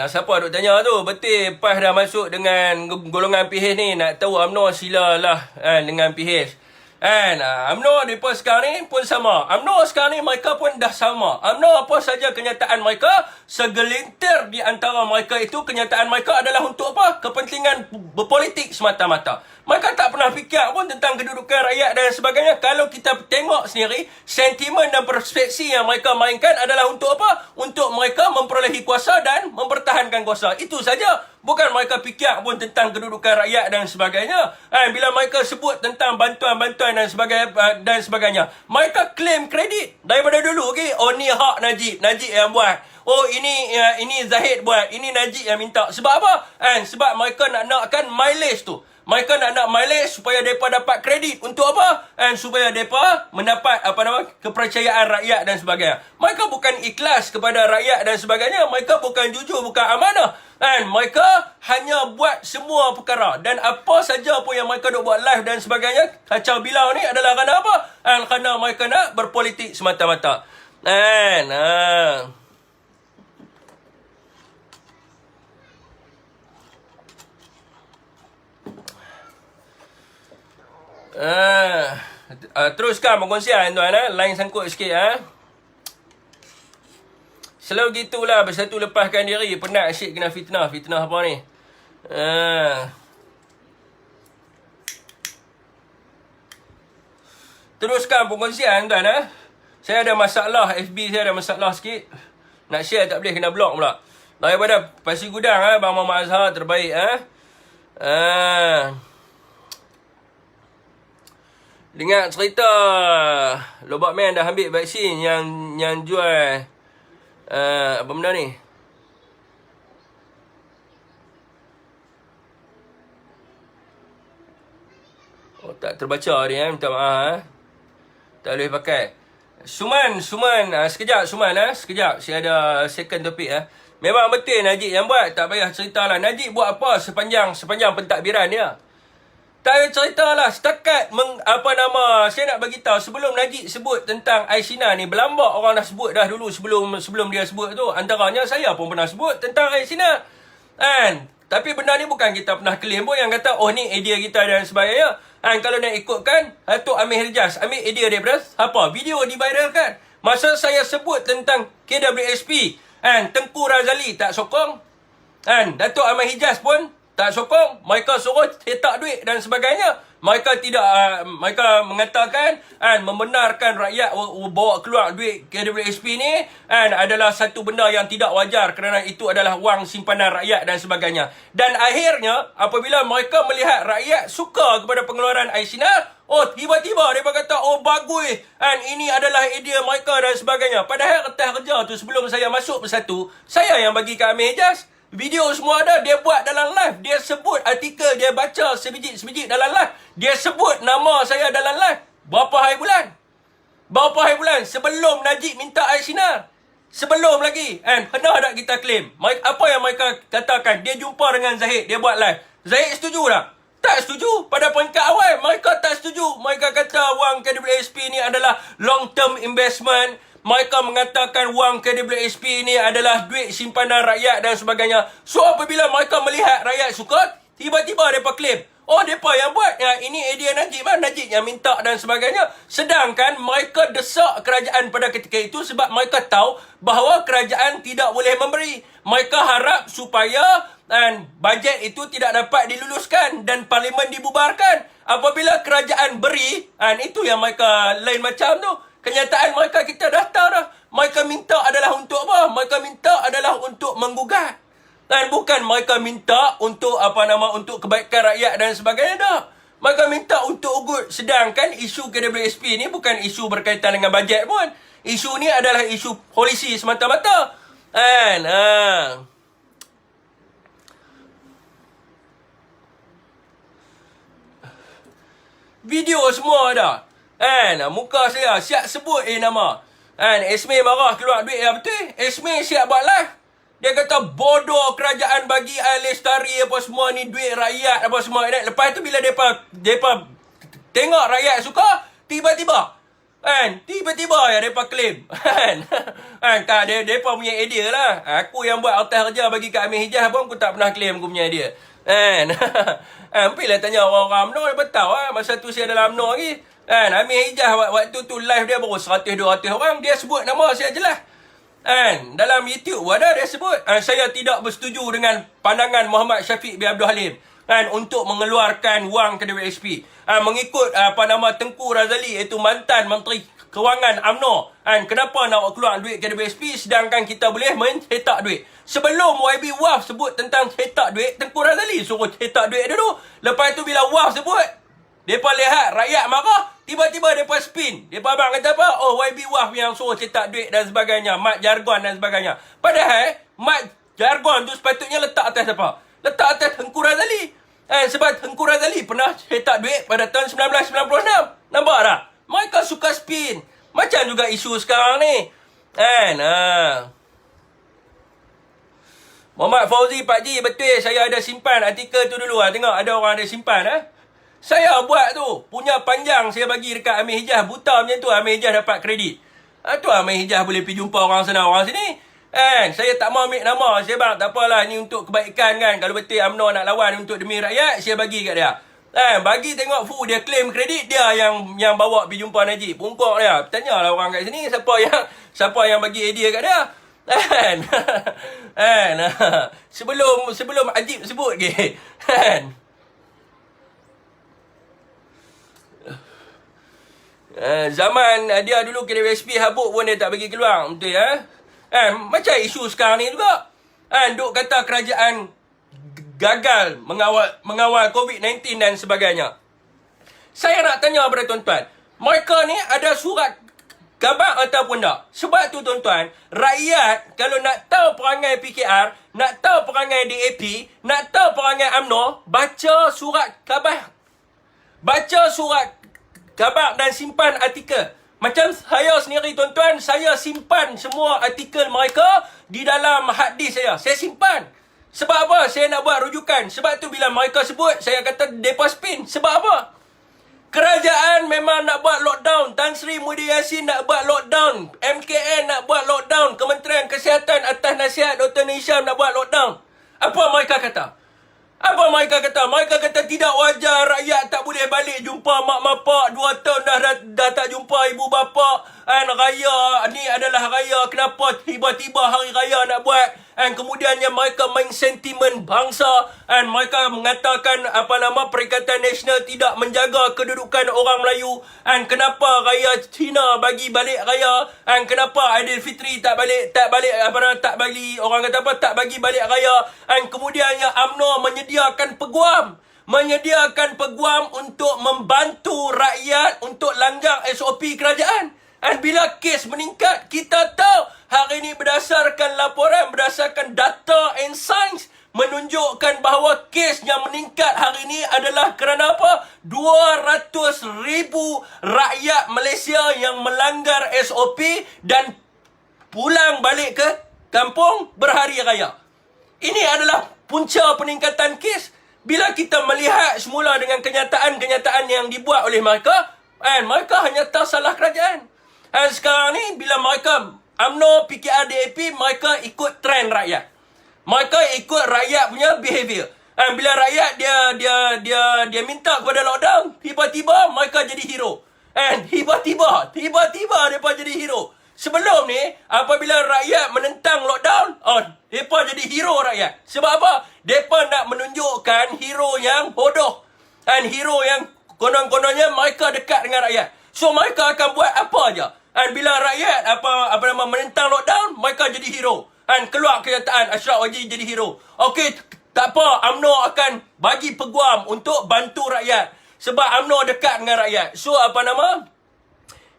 Siapa duk tanya tu? Betul PAS dah masuk dengan golongan PH ni. Nak tahu UMNO silalah dengan PH. UMNO mereka sekarang ni pun sama. UMNO sekarang ni mereka pun dah sama. UMNO apa saja kenyataan mereka, segelintir di antara mereka itu kenyataan mereka adalah untuk apa? Kepentingan berpolitik semata-mata. Mereka tak pernah fikir pun tentang kedudukan rakyat dan sebagainya. Kalau kita tengok sendiri, sentimen dan perspektif yang mereka mainkan adalah untuk apa? Untuk mereka memperolehi kuasa dan mempertahankan kuasa. Itu saja. Bukan mereka fikir pun tentang kedudukan rakyat dan sebagainya. Bila mereka sebut tentang bantuan-bantuan dan sebagainya, mereka claim kredit daripada dulu. Okay? Oh, ni hak Najib. Najib yang buat. Oh, ini Zahid buat. Ini Najib yang minta. Sebab apa? Sebab mereka nakkan mileage tu. Mereka nak mileage supaya mereka dapat kredit. Untuk apa? Supaya mereka mendapat kepercayaan rakyat dan sebagainya. Mereka bukan ikhlas kepada rakyat dan sebagainya. Mereka bukan jujur, bukan amanah. Mereka hanya buat semua perkara. Dan apa saja pun yang mereka duk buat live dan sebagainya, kacau bilau ni adalah kerana apa? Kerana mereka nak berpolitik semata-mata. Teruskan perkongsian tuan. Line sangkut sikit. Selalu gitulah, bersatu lepaskan diri. Penat asyik kena fitnah. Fitnah apa ni? Teruskan perkongsian tuan. Saya ada masalah, FB saya ada masalah sikit. Nak share tak boleh, kena block pula. Daripada Pasir Gudang, Bang Muhammad Azhar terbaik. Dengar cerita Lobak Man dah ambil vaksin yang jual apa benda ni? Oh, tak terbaca dia, minta maaf. Tak boleh pakai. Suman, sekejap Suman, sekejap. Saya ada second topik. Memang betul Najib yang buat, tak payah ceritalah. Najib buat apa sepanjang pentadbiran dia? Tak payah ceritalah. Setakat saya nak bagi tahu sebelum Najib sebut tentang Aisina ni, berlambak orang dah sebut dah dulu sebelum dia sebut tu. Antaranya saya pun pernah sebut tentang Aisina. Kan? Tapi benda ni bukan kita pernah claim pun yang kata oh ni idea kita dan sebagainya. Kalau nak ikutkan Datuk Amir Hijaz ambil idea daripada apa? Video diviralkan. Masa saya sebut tentang KWSP, Tengku Razali tak sokong. Datuk Amir Hijaz pun tak sokong. Mereka suruh cetak duit dan sebagainya. Mereka tidak mereka mengatakan membenarkan rakyat bawa keluar duit KWSP ni adalah satu benda yang tidak wajar kerana itu adalah wang simpanan rakyat dan sebagainya. Dan akhirnya apabila mereka melihat rakyat suka kepada pengeluaran Aisina, tiba-tiba mereka kata bagus, ini adalah idea mereka dan sebagainya. Padahal kertas kerja tu sebelum saya masuk bersatu, saya yang bagi ke Amir Hijaz. Video semua ada, dia buat dalam live. Dia sebut artikel, dia baca sebiji-sebiji dalam live. Dia sebut nama saya dalam live. Berapa hari bulan? Sebelum Najib minta air sinar. Sebelum lagi. Pernah tak kita claim? Apa yang mereka katakan? Dia jumpa dengan Zahid, dia buat live. Zahid setuju tak? Tak setuju. Pada peringkat awal, mereka tak setuju. Mereka kata wang KWSP ni adalah long term investment. Mereka mengatakan wang KWSP ni adalah duit simpanan rakyat dan sebagainya. So, apabila mereka melihat rakyat suka, tiba-tiba mereka claim, mereka yang buat. Ini idea Najib, Najib yang minta dan sebagainya. Sedangkan mereka desak kerajaan pada ketika itu sebab mereka tahu bahawa kerajaan tidak boleh memberi. Mereka harap supaya bajet itu tidak dapat diluluskan dan parlimen dibubarkan. Apabila kerajaan beri, itu yang mereka lain macam tu. Kenyataan mereka kita dah tahu dah. Mereka minta adalah untuk apa? Mereka minta adalah untuk menggugat. Dan bukan mereka minta untuk untuk kebaikan rakyat dan sebagainya dah. Mereka minta untuk ugut. Sedangkan isu KWSP ni bukan isu berkaitan dengan bajet pun. Isu ni adalah isu polisi semata-mata. Video semua ada. Muka saya siap sebut nama. Esme marah keluar duit yang betul. Esme siap buat live. Dia kata bodoh kerajaan bagi Lestari apa semua ni duit rakyat apa semua. Lepas tu bila depa tengok rakyat suka, tiba-tiba ya depa claim. Tak depa punya idea lah. Aku yang buat atas kerja bagi kat Amir Hijaz pun aku tak pernah claim aku punya idea. Pilih tanya orang-orang UMNO, dia tahu masa tu saya dalam UMNO lagi. Amir Hijaz waktu tu live dia baru 100-200 orang. Dia sebut nama saya jelas. Dalam YouTube ada dia sebut. Saya tidak bersetuju dengan pandangan Muhammad Syafiq bin Abdul Halim untuk mengeluarkan wang KWSP. Mengikut Tengku Razali, iaitu mantan Menteri Kewangan UMNO. Kenapa nak keluar duit KWSP sedangkan kita boleh mencetak duit? Sebelum YB Waf sebut tentang cetak duit, Tengku Razali suruh cetak duit dulu. Lepas tu bila Waf sebut, mereka lihat rakyat marah, tiba-tiba mereka spin. Mereka abang kata apa? YB Waf yang suruh cetak duit dan sebagainya. Mat jargon dan sebagainya. Padahal, mat jargon tu sepatutnya letak atas apa? Letak atas Tengku Razali. Sebab Tengku Razali pernah cetak duit pada tahun 1996. Nampak tak? Mereka suka spin. Macam juga isu sekarang ni. Muhammad Fauzi, Pak Ji, betul saya ada simpan artikel tu dulu. Tengok ada orang ada simpan. Saya buat tu. Punya panjang saya bagi dekat Amir Hijaz. Buta macam tu Amir Hijaz dapat kredit. Tu Amir Hijaz boleh pergi jumpa orang sana orang sini. Saya tak mau ambil nama. Saya bang tak apalah ni untuk kebaikan kan. Kalau betul UMNO nak lawan untuk demi rakyat, saya bagi kat dia. Bagi tengok dia claim kredit, dia yang bawa pergi jumpa Najib. Pungkok dia. Tanyalah orang kat sini siapa yang bagi idea kat dia. Kan? Kan? Sebelum Ajib sebut ke. Kan? Zaman dia dulu KWSP habuk pun dia tak bagi keluar. Betul ya? Macam isu sekarang ni juga. Duk kata kerajaan gagal mengawal COVID-19 dan sebagainya. Saya nak tanya kepada tuan-tuan, mereka ni ada surat khabar ataupun tak? Sebab tu tuan-tuan, rakyat kalau nak tahu perangai PKR, nak tahu perangai DAP, nak tahu perangai UMNO, baca surat khabar. Baca surat khabar dan simpan artikel. Macam saya sendiri tuan-tuan, saya simpan semua artikel mereka di dalam hard disk saya. Saya simpan. Sebab apa? Saya nak buat rujukan. Sebab tu bila mereka sebut, saya kata depa spin. Sebab apa? Kerajaan memang nak buat lockdown. Tan Sri Muhyiddin Yassin nak buat lockdown. MKN nak buat lockdown. Kementerian Kesihatan atas nasihat Dr. Nisham nak buat lockdown. Apa mereka kata? Apa mereka kata? Mereka kata tidak wajar rakyat tak boleh balik jumpa mak bapak. 2 tahun dah tak jumpa ibu bapa. Raya ni adalah raya. Kenapa tiba-tiba hari raya nak buat? Kemudiannya mereka main sentimen bangsa. Mereka mengatakan Perikatan Nasional tidak menjaga kedudukan orang Melayu. Kenapa raya Cina bagi balik raya? Kenapa Aidilfitri tak bagi orang kata apa? Tak bagi balik raya. Kemudiannya UMNO menyediakan peguam untuk membantu rakyat untuk langgar SOP kerajaan. Bila kes meningkat, kita tahu hari ini berdasarkan laporan, berdasarkan data and science menunjukkan bahawa kes yang meningkat hari ini adalah kerana apa? 200,000 rakyat Malaysia yang melanggar SOP dan pulang balik ke kampung berhari raya. Ini adalah punca peningkatan kes. Bila kita melihat semula dengan kenyataan-kenyataan yang dibuat oleh mereka, mereka hanya tahu salah kerajaan. Sekarang ni bila mereka UMNO, PKR, DAP, mereka ikut trend rakyat. Mereka ikut rakyat punya behavior. Bila rakyat dia minta kepada lockdown, tiba-tiba mereka jadi hero. Tiba-tiba mereka jadi hero. Sebelum ni, apabila rakyat menentang lockdown, mereka jadi hero rakyat. Sebab apa? Mereka nak menunjukkan hero yang bodoh. Hero yang konon-kononnya mereka dekat dengan rakyat. So mereka akan buat apa aja. Bila rakyat menentang lockdown, mereka jadi hero. Keluar kenyataan Ashraf Wajih jadi hero. Okey, tak apa, UMNO akan bagi peguam untuk bantu rakyat. Sebab UMNO dekat dengan rakyat. So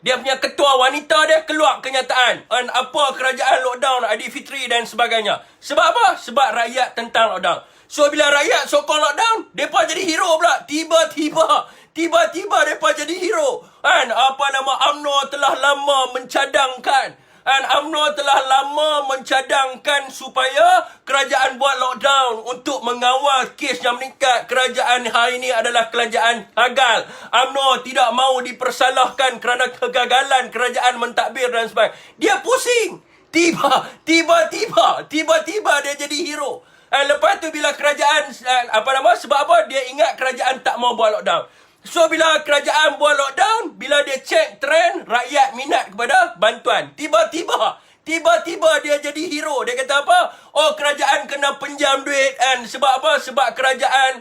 dia punya ketua wanita dia keluar kenyataan. Apa kerajaan lockdown Aidilfitri dan sebagainya. Sebab apa? Sebab rakyat tentang lockdown. So bila rakyat sokong lockdown, mereka jadi hero pula. Tiba-tiba mereka jadi hero. UMNO telah lama mencadangkan supaya kerajaan buat lockdown untuk mengawal kes yang meningkat. Kerajaan hari ini adalah kerajaan gagal. UMNO tidak mahu dipersalahkan kerana kegagalan kerajaan mentadbir dan sebagainya. Dia pusing. Tiba-tiba dia jadi hero. Lepas tu bila kerajaan sebab apa? Dia ingat kerajaan tak mau buat lockdown. So bila kerajaan buat lockdown, bila dia cek trend, rakyat minat kepada bantuan. Tiba-tiba dia jadi hero. Dia kata apa? Kerajaan kena pinjam duit. Sebab apa? Sebab kerajaan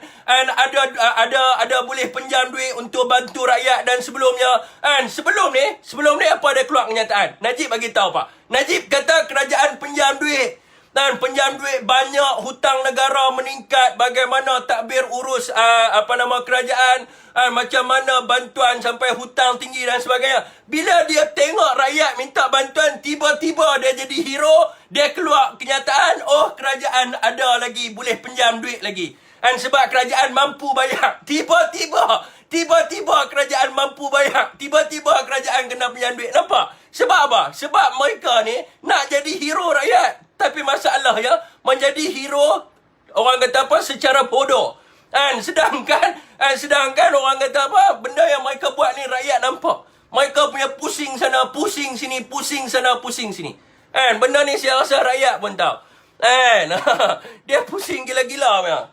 ada boleh pinjam duit untuk bantu rakyat dan sebelumnya. Sebelum ni apa dia keluar kenyataan? Najib bagi tahu apa? Najib kata kerajaan pinjam duit. Pinjam duit banyak, hutang negara meningkat, bagaimana takbir urus kerajaan, macam mana bantuan sampai hutang tinggi dan sebagainya. Bila dia tengok rakyat minta bantuan, tiba-tiba dia jadi hero, dia keluar kenyataan, kerajaan ada lagi, boleh pinjam duit lagi. Sebab kerajaan mampu bayar. Tiba-tiba kerajaan mampu bayar. Tiba-tiba kerajaan kena pinjam duit. Nampak? Sebab apa? Sebab mereka ni nak jadi hero rakyat. Tapi masalahnya menjadi hero orang kata apa secara bodoh. Sedangkan orang kata apa benda yang mereka buat ni rakyat nampak. Mereka punya pusing sana, pusing sini, pusing sana, pusing sini. Benda ni saya rasa rakyat pun tahu. Dia pusing gila-gila punya.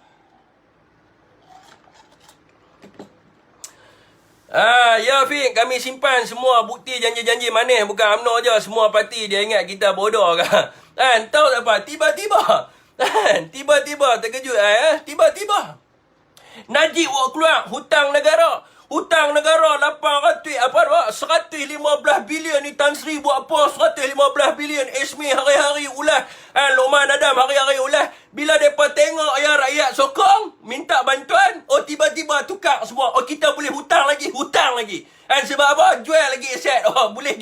Ya Fiq, kami simpan semua bukti janji-janji manis. Bukan UMNO je, semua parti dia ingat kita bodoh kan. Tahu tak apa? Tiba-tiba. Tiba-tiba terkejut. Tiba-tiba Najib buat keluar hutang negara. Hutang negara 115 bilion ni. Tan Sri buat apa? 115 bilion. Esmi hari-hari ulah. Luqman Adam hari-hari ulah. Bila mereka tengok rakyat sokong, minta bantuan, tiba-tiba tukar semua. Kita boleh hutang lagi. Sebab apa? Jual lagi aset. Boleh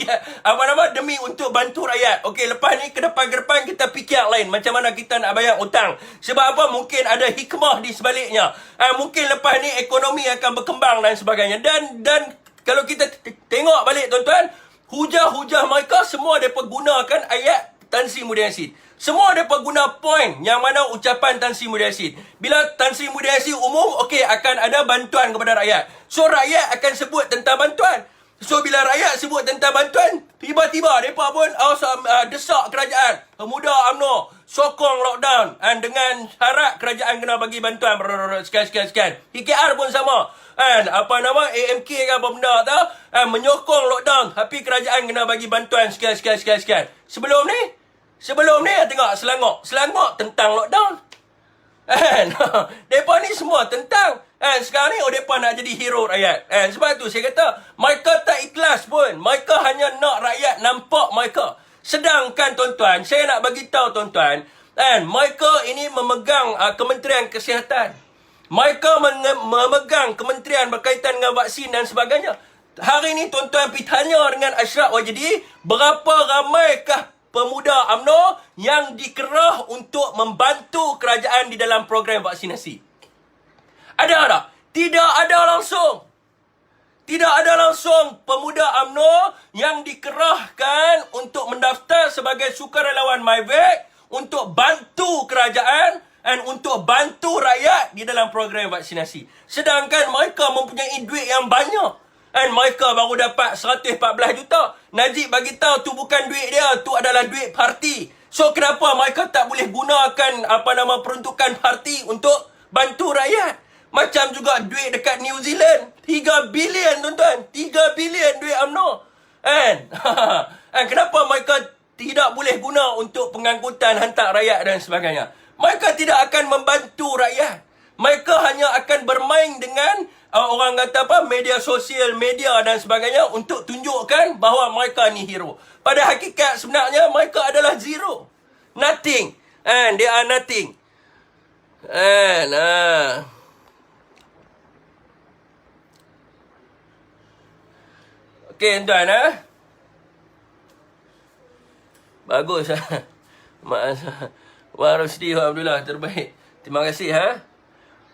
demi untuk bantu rakyat. Lepas ni ke depan kita fikir lain. Macam mana kita nak bayar hutang. Sebab apa? Mungkin ada hikmah di sebaliknya. Mungkin lepas ni ekonomi akan berkembang dan sebagainya. Dan kalau kita tengok balik tuan-tuan, hujah-hujah mereka semua mereka gunakan ayat Tan Sri Muhyiddin Yassin. Semua mereka guna point yang mana ucapan Tan Sri Muhyiddin Yassin. Bila Tan Sri Muhyiddin Yassin umum, akan ada bantuan kepada rakyat. So rakyat akan sebut tentang bantuan. So bila rakyat sebut tentang bantuan, tiba-tiba mereka pun desak kerajaan. Pemuda UMNO sokong lockdown dengan syarat kerajaan kena bagi bantuan sekian. PKR pun sama. AMK ke apa benda tau, menyokong lockdown tapi kerajaan kena bagi bantuan sekian. Sebelum ni tengok Selangor tentang lockdown. Mereka ni semua tentang. Sekarang ni mereka nak jadi hero rakyat. Sebab tu saya kata mereka tak ikhlas pun. Mereka hanya nak rakyat nampak mereka. Sedangkan tuan-tuan, saya nak bagi tahu tuan-tuan, mereka ini memegang Kementerian Kesihatan. Mereka memegang kementerian berkaitan dengan vaksin dan sebagainya. Hari ni tuan-tuan pergi tanya dengan Ashraf Wajdi, berapa ramaikah pemuda UMNO yang dikerah untuk membantu kerajaan di dalam program vaksinasi? Ada tak? Tidak ada langsung. Tidak ada langsung pemuda UMNO yang dikerahkan untuk mendaftar sebagai sukarelawan MyVac untuk bantu kerajaan dan untuk bantu rakyat di dalam program vaksinasi. Sedangkan mereka mempunyai duit yang banyak. Dan mereka baru dapat 114 juta. Najib bagi tahu tu bukan duit dia, tu adalah duit parti. So kenapa mereka tak boleh gunakan peruntukan parti untuk bantu rakyat? Macam juga duit dekat New Zealand, 3 bilion tuan-tuan. 3 bilion duit UMNO. Kenapa mereka tidak boleh guna untuk pengangkutan hantar rakyat dan sebagainya? Mereka tidak akan membantu rakyat. Mereka hanya akan bermain dengan orang kata media sosial, media dan sebagainya untuk tunjukkan bahawa mereka ni hero. Pada hakikat sebenarnya mereka adalah zero. Nothing. They are nothing. Okey tuan-tuan. Bagus. Wah Rusdi Alhamdulillah terbaik. Terima kasih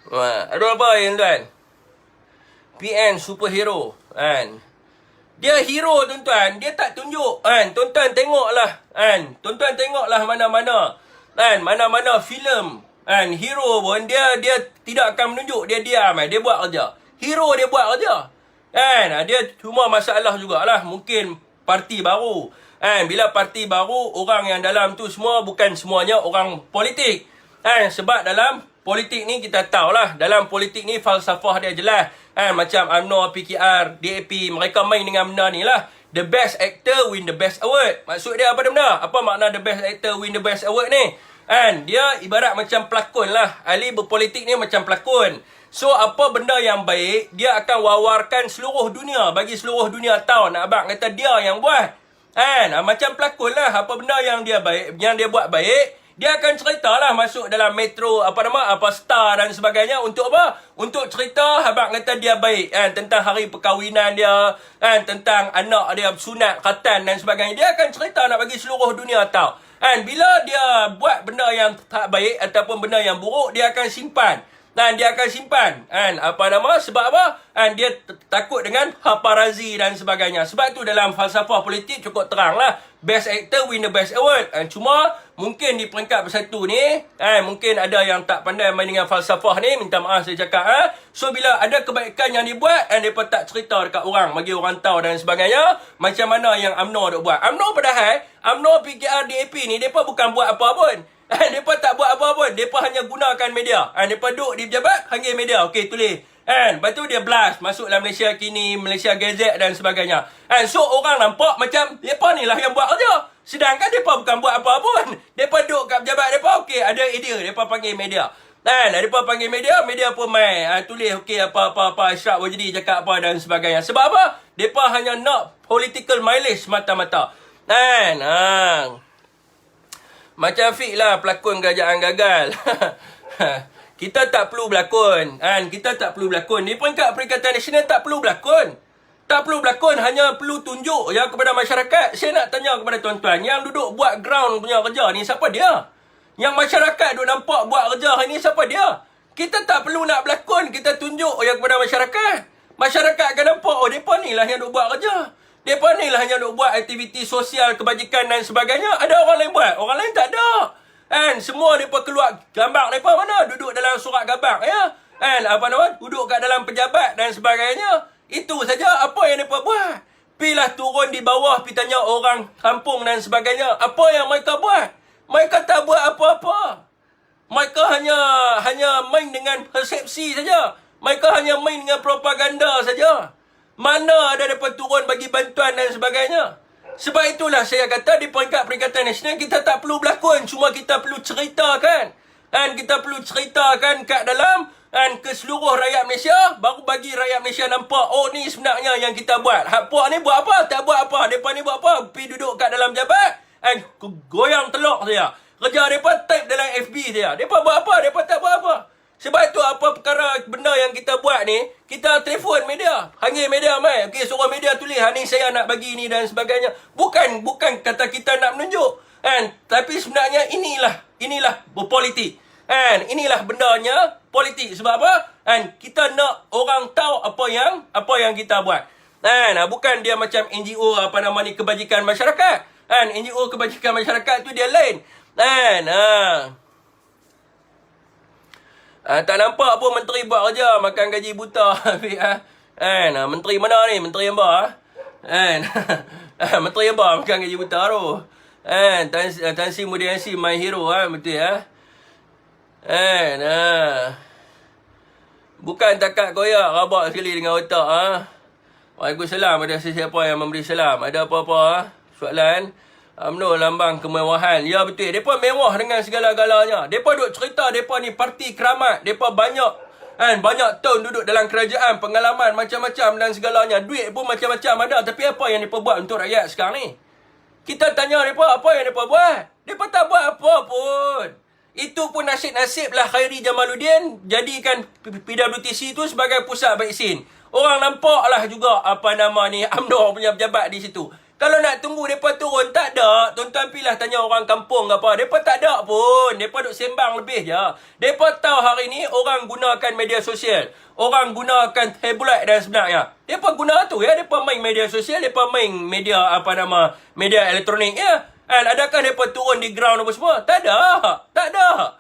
Ada apa yang tuan? PN superhero dia hero tuan-tuan, dia tak tunjuk tuan-tuan tengoklah tuan-tuan tengoklah mana-mana filem hero pun dia tidak akan menunjuk, dia diam dia buat kerja. Hero dia buat kerja dia cuma masalah jugalah mungkin parti baru. Bila parti baru, orang yang dalam tu semua bukan semuanya orang politik. Sebab dalam politik ni kita tahulah, dalam politik ni falsafah dia jelas. Macam UMNO, PKR, DAP, mereka main dengan benda ni lah. The best actor win the best award. Maksud dia apa benda? Apa makna the best actor win the best award ni? Dia ibarat macam pelakon lah. Ahli berpolitik ni macam pelakon. So apa benda yang baik, dia akan wawarkan seluruh dunia. Bagi seluruh dunia tahu, nak abang kata dia yang buat. Macam pelakon lah. Apa benda yang dia baik, yang dia buat baik, dia akan ceritalah masuk dalam metro Star dan sebagainya. Untuk apa? Untuk cerita abang kata dia baik tentang hari perkahwinan dia, tentang anak dia sunat khatan dan sebagainya. Dia akan cerita nak bagi seluruh dunia tahu. Bila dia buat benda yang tak baik ataupun benda yang buruk, dia akan simpan. Dia akan simpan. Sebab apa? Dia takut dengan paparazi dan sebagainya. Sebab tu dalam falsafah politik cukup terang lah. Best actor win the best award. Cuma mungkin di peringkat bersatu ni, mungkin ada yang tak pandai main dengan falsafah ni. Minta maaf saya cakap. So bila ada kebaikan yang dibuat, mereka tak cerita dekat orang, bagi orang tahu dan sebagainya. Macam mana yang UMNO duk buat. UMNO padahal, UMNO, PKR, DAP ni, mereka bukan buat apa pun. Mereka tak buat apa pun. Mereka hanya gunakan media. Mereka duduk di pejabat, panggil media. Okey, tulis. Lepas tu dia blast masuk dalam Malaysia Kini, Malaysia Gazette dan sebagainya. So orang nampak macam mereka ni lah yang buat kerja. Sedangkan mereka bukan buat apa pun. Mereka duduk kat pejabat mereka, okey, ada idea, mereka panggil media. Mereka panggil media, media pun main. Tulis, okey, apa-apa, Ashraf Wajdi cakap apa dan sebagainya. Sebab apa? Mereka hanya nak political mileage mata-mata. Macam Fik lah, pelakon kerajaan gagal. Kita tak perlu berlakon. Kita tak perlu berlakon. Di Perikatan Nasional tak perlu berlakon. Tak perlu berlakon, hanya perlu tunjuk ya kepada masyarakat. Saya nak tanya kepada tuan-tuan, yang duduk buat ground punya kerja ni, siapa dia? Yang masyarakat duduk nampak buat kerja hari ni, siapa dia? Kita tak perlu nak berlakon, kita tunjuk ya kepada masyarakat. Masyarakat akan nampak, oh, mereka ni lah yang duduk buat kerja. Mereka ni lah yang duduk buat aktiviti sosial, kebajikan dan sebagainya. Ada orang lain buat, orang lain tak ada. Semua mereka keluar gambar mereka mana? Duduk dalam surat gambar, ya. Duduk kat dalam pejabat dan sebagainya. Itu saja apa yang mereka buat. Pilah turun di bawah, pergi tanya orang kampung dan sebagainya. Apa yang mereka buat? Mereka tak buat apa-apa. Mereka hanya main dengan persepsi saja. Mereka hanya main dengan propaganda saja. Mana ada mereka turun bagi bantuan dan sebagainya. Sebab itulah saya kata di peringkat Perikatan Nasional kita tak perlu berlakon. Cuma kita perlu ceritakan. Kita perlu ceritakan kat dalam ke seluruh rakyat Malaysia, baru bagi rakyat Malaysia nampak, oh ni sebenarnya yang kita buat. Hak puak ni buat apa? Tak buat apa. Mereka ni buat apa? Pergi duduk kat dalam jabat goyang telok saja. Kerja mereka type dalam FB saja. Mereka buat apa? Mereka tak buat apa. Sebab itu apa perkara benda yang kita buat ni, kita telefon media, panggil media mai. Okey, suruh media tulis, ni saya nak bagi ni dan sebagainya. Bukan kata kita nak menunjuk. Tapi sebenarnya inilah berpolitik. Inilah bendanya politik. Sebab apa? Kita nak orang tahu apa yang kita buat. Bukan dia macam NGO kebajikan masyarakat. NGO kebajikan masyarakat tu dia lain. Tak nampak pun menteri buat kerja, makan gaji buta. Menteri mana ni? Menteri apa? Menteri apa makan gaji buta tu? Tan Sri Mulyani my hero, betul ya? Bukan takat koyak, rabak sekali dengan otak. Waalaikumsalam pada sesiapa yang memberi salam. Ada apa-apa soalan? UMNO lambang kemewahan. Ya betul, mereka mewah dengan segala-galanya. Mereka duk cerita mereka ni parti keramat. Mereka banyak tahun duduk dalam kerajaan, pengalaman macam-macam dan segalanya. Duit pun macam-macam ada. Tapi apa yang mereka buat untuk rakyat sekarang ni? Kita tanya mereka, apa yang mereka buat? Mereka tak buat apa pun. Itu pun nasib-nasib lah Khairi Jamaluddin jadikan PWTC tu sebagai pusat vaksin. Orang nampak lah juga UMNO punya pejabat di situ. Kalau nak tunggu mereka turun, tak ada. Tuan-tuan pilah tanya orang kampung apa. Mereka tak ada pun. Mereka duk sembang lebih je. Mereka tahu hari ni orang gunakan media sosial. Orang gunakan tabloid dan sebenarnya. Mereka guna tu ya. Mereka main media sosial. Mereka main media media elektronik ya. Adakah mereka turun di ground apa semua? Tak ada. Tak ada.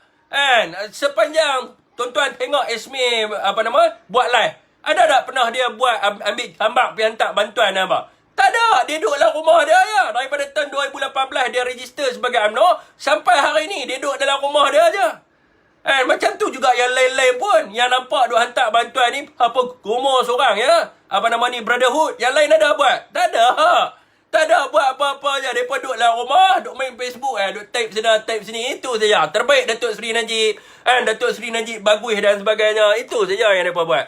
Sepanjang tuan-tuan tengok Esme buat live. Ada tak pernah dia buat ambil gambar pergi hantar bantuan apa? Tak ada. Dia duduk dalam rumah dia ya. Daripada tahun 2018 dia register sebagai UMNO. Sampai hari ni dia duduk dalam rumah dia aja. Macam tu juga yang lain-lain pun. Yang nampak duk hantar bantuan ni. Rumah seorang ya. Brotherhood. Yang lain ada buat? Tak ada. Tak ada buat apa-apa je. Mereka duduk dalam rumah. Duduk main Facebook. Duduk type sana, type sini. Itu saja. Terbaik Datuk Seri Najib. Datuk Seri Najib bagus dan sebagainya. Itu saja yang mereka buat.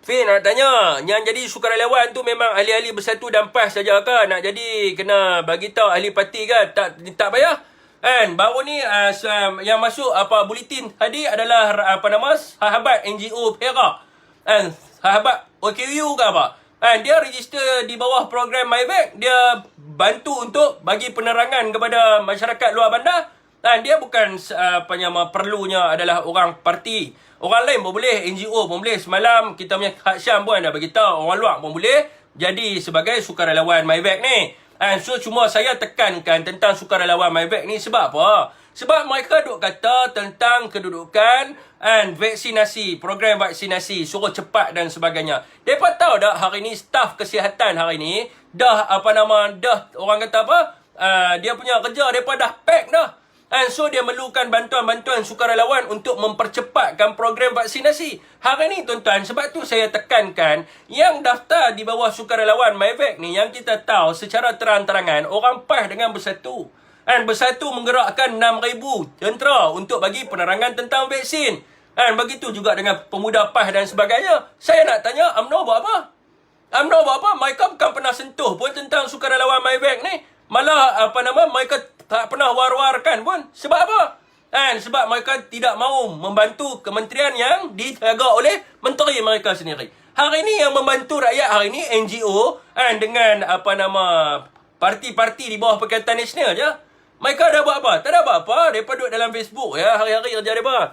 Fin nak tanya, yang jadi sukarelawan tu memang ahli-ahli Bersatu dan PAS saja ke? Nak jadi kena bagi tahu ahli parti ke? Tak payah. Baru ni yang masuk bulletin tadi adalah sahabat NGO Perak. Sahabat OKU ke apa? Dia register di bawah program MyVac. Dia bantu untuk bagi penerangan kepada masyarakat luar bandar. Dia bukan perlunya adalah orang parti. Orang lain pun boleh, NGO pun boleh. Semalam kita punya Kak Syam pun dah beritahu orang luar pun boleh jadi sebagai sukarelawan MyVac ni. So cuma saya tekankan tentang sukarelawan MyVac ni sebab apa? Sebab mereka duk kata tentang kedudukan vaksinasi, program vaksinasi, suruh cepat dan sebagainya. Mereka tahu tak hari ni staf kesihatan hari ni dah dah orang kata dia punya kerja mereka dah pack dah. So dia memerlukan bantuan-bantuan sukarelawan untuk mempercepatkan program vaksinasi. Hari ni tuan-tuan, sebab tu saya tekankan yang daftar di bawah sukarelawan MyVac ni, yang kita tahu secara terang-terangan orang PAS dengan Bersatu. Bersatu menggerakkan 6,000 tentera untuk bagi penerangan tentang vaksin. Begitu juga dengan pemuda PAS dan sebagainya. Saya nak tanya, UMNO buat apa? UMNO buat apa? Mereka bukan pernah sentuh pun tentang sukarelawan MyVac ni. Malah mereka tak pernah war-warkan pun. Sebab apa? Sebab mereka tidak mahu membantu kementerian yang dijaga oleh menteri mereka sendiri. Hari ni yang membantu rakyat hari ni NGO dengan parti-parti di bawah Perikatan Nasional je. Mereka dah buat apa? Tak ada buat apa. Mereka duduk dalam Facebook ya, hari-hari kerja mereka.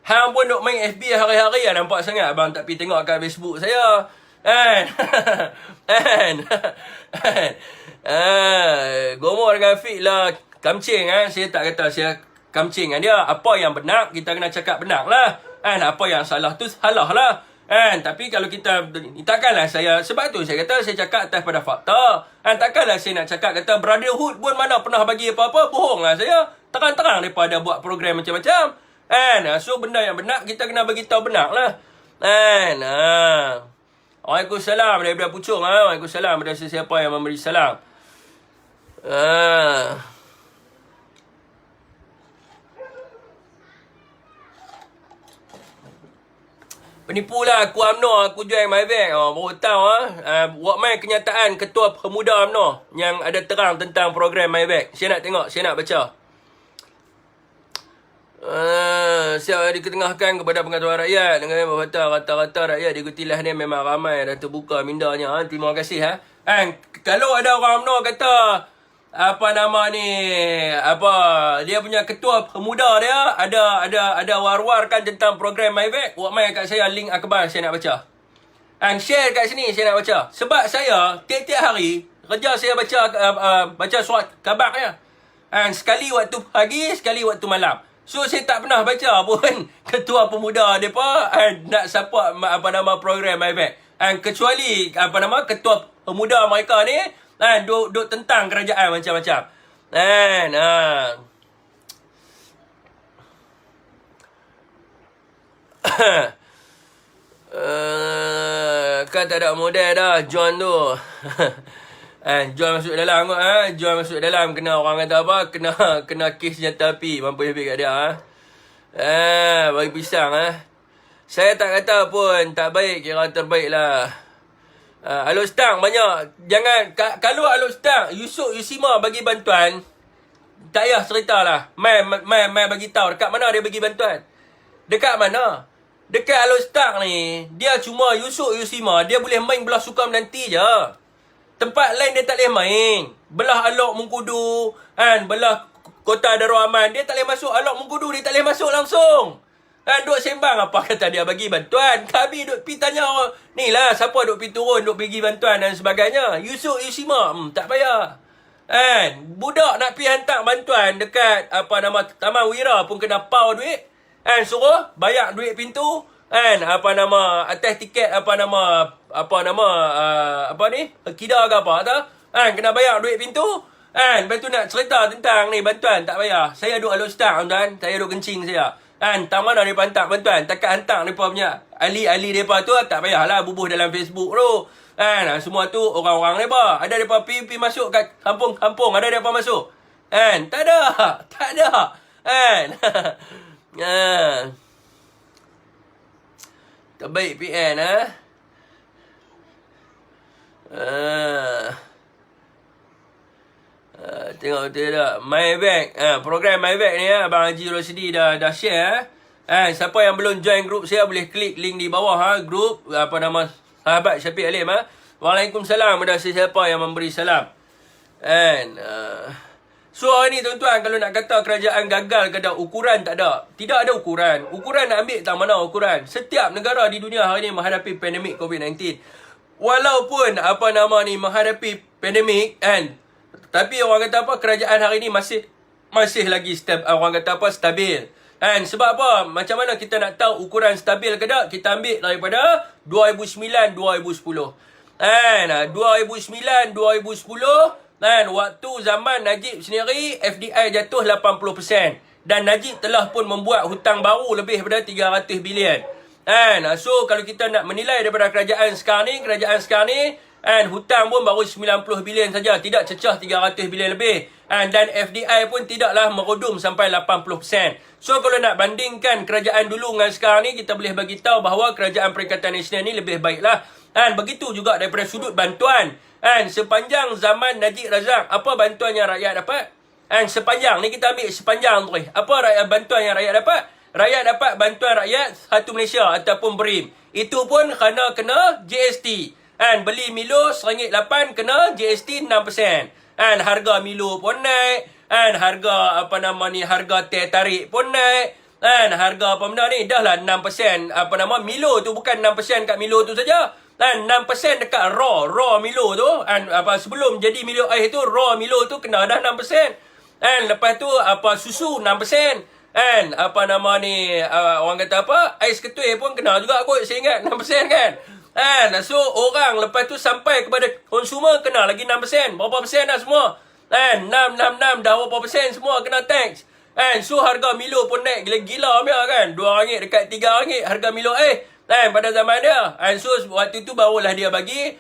Hang pun duk main FB hari-hari, nampak sangat abang tak pergi tengok kat Facebook saya. Gomor dengan Fik lah kamcing. Saya tak kata saya kamcing dengan dia. Apa yang benar, kita kena cakap benar lah. Apa yang salah tu salah lah. Tapi kalau kita, takkanlah saya, sebab tu saya kata saya cakap atas pada fakta. Takkanlah saya nak cakap kata Brotherhood pun mana pernah bagi apa-apa. Bohong lah saya. Terang-terang mereka ada buat program macam-macam. So benda yang benar kita kena bagi tahu benar lah. Waalaikumsalam daripada Puchong. Waalaikumsalam daripada sesiapa yang memberi salam. Penipulah aku UMNO, aku join MyVac. Baru tahu buat main kenyataan Ketua Pemuda UMNO yang ada terang tentang program MyVac. Saya nak tengok, saya nak baca. Siap diketengahkan kepada pengetahuan rakyat dengan rata-rata rakyat diikutilah ni memang ramai dah terbuka mindanya. Terima kasih. Kalau ada orang UMNO kata dia punya ketua pemuda dia ada war-warkan tentang program MyVac, buat main kat saya link akhbar, saya nak baca. Share kat sini, saya nak baca. Sebab saya tiap-tiap hari kerja saya baca surat khabar ya. Sekali waktu pagi, sekali waktu malam. So saya tak pernah baca pun ketua pemuda depa nak support program MyVac. Kecuali ketua pemuda mereka ni duk tentang kerajaan macam-macam. Kan tak ada model dah John tu. John masuk dalam kot. John masuk dalam, kena orang kata apa, kena kes senjata api, mampu habis kat dia. Bagi pisang. Saya tak kata pun tak baik, kira terbaik lah. Alok Stang banyak. Jangan, kalau Alok Stang Yusuf Yusima bagi bantuan, tak payah cerita lah. Mai bagi tahu dekat mana dia bagi bantuan. Dekat mana? Dekat Alok Stang ni, dia cuma Yusuf Yusima, dia boleh main belah Sukam nanti je. Tempat lain dia tak boleh main. Belah Alok Mengkudu, belah Kota Darul Aman, dia tak boleh masuk. Alok Mengkudu dia tak boleh masuk langsung. Duk sembang apa kata dia bagi bantuan. Kami duk pergi tanya orang, ni lah siapa duk pergi turun, duk pergi bantuan dan sebagainya. Yusuf Yusima, tak payah. Budak nak pergi hantar bantuan dekat Taman Wira pun kena pau duit. Suruh bayar duit pintu. Atas tiket kida ke apa tak? Kena bayar duit pintu. Lepas tu nak cerita tentang ni bantuan, tak payah. Saya duk Alok Stang tuan, saya duk kencing saya. Tak mana dia hantar bantuan, takat hantar mereka punya ahli-ahli mereka tu, tak payahlah bubuh dalam Facebook tu. Semua tu orang-orang mereka. Ada mereka pergi masuk kat kampung-kampung, ada mereka masuk. Tak ada. Terbaik PN tengok betul tak MyVac. Program MyVac ni Abang Haji Rosidi dah share. Siapa yang belum join grup saya boleh klik link di bawah grup sahabat Syafiq Alim. Waalaikumsalam kepada sesiapa yang memberi salam. So hari ni tuan-tuan, kalau nak kata kerajaan gagal ke tak, ukuran tak ada. Tidak ada ukuran. Ukuran nak ambil tak mana ukuran. Setiap negara di dunia hari ni menghadapi pandemik COVID-19. Walaupun menghadapi pandemik tapi orang kata apa, kerajaan hari ni masih lagi stabil. Sebab apa? Macam mana kita nak tahu ukuran stabil ke tak? Kita ambil daripada 2009-2010. 2009-2010 Dan waktu zaman Najib sendiri, FDI jatuh 80%. Dan Najib telah pun membuat hutang baru lebih daripada 300 bilion. Kan? So, kalau kita nak menilai daripada kerajaan sekarang ni, hutang pun baru 90 bilion saja. Tidak cecah 300 bilion lebih. Dan FDI pun tidaklah merodum sampai 80%. So, kalau nak bandingkan kerajaan dulu dengan sekarang ni, kita boleh bagi tahu bahawa kerajaan Perikatan Nasional ni lebih baiklah. Begitu juga daripada sudut bantuan. Sepanjang zaman Najib Razak, apa bantuan yang rakyat dapat? Sepanjang ni kita ambil sepanjang tu. Apa bantuan yang rakyat dapat? Rakyat dapat bantuan rakyat Satu Malaysia ataupun BRIM. Itu pun kena GST. Beli Milo RM1.8 kena GST 6%. Harga Milo pun naik. Harga harga teh tarik pun naik. Harga apa benda ni dah lah 6%. Milo tu bukan 6% kat Milo tu saja. 6% dekat raw Milo tu. Sebelum jadi Milo air tu, raw Milo tu kena dah 6%. Lepas tu susu 6%. Orang kata ais ketui pun kena juga kot, saya ingat 6% kan. So orang lepas tu sampai kepada konsumer kena lagi 6%. Berapa persen dah semua? 6 dah berapa persen semua kena tax. So harga Milo pun naik gila-gila kan. RM2 dekat RM3 harga Milo pada zaman dia. So waktu tu barulah dia bagi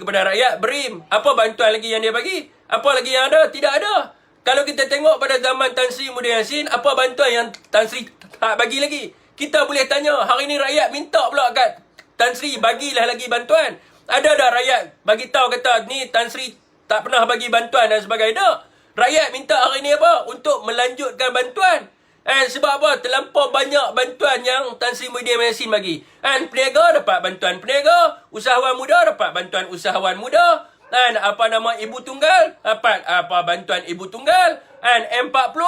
kepada rakyat BRIM. Apa bantuan lagi yang dia bagi? Apa lagi yang ada? Tidak ada. Kalau kita tengok pada zaman Tan Sri Muhyiddin Yassin, apa bantuan yang Tan Sri tak bagi lagi? Kita boleh tanya, hari ni rakyat minta pula kat Tan Sri, bagilah lagi bantuan. Ada dah rakyat bagi tahu kata, ni Tan Sri tak pernah bagi bantuan dan sebagainya? Tak. Rakyat minta hari ni apa? Untuk melanjutkan bantuan. Sebab apa? Terlampau banyak bantuan yang Tan Sri Muhyiddin Yassin bagi. Peniaga dapat bantuan peniaga, usahawan muda dapat bantuan usahawan muda. Ibu tunggal dapat bantuan ibu tunggal. M40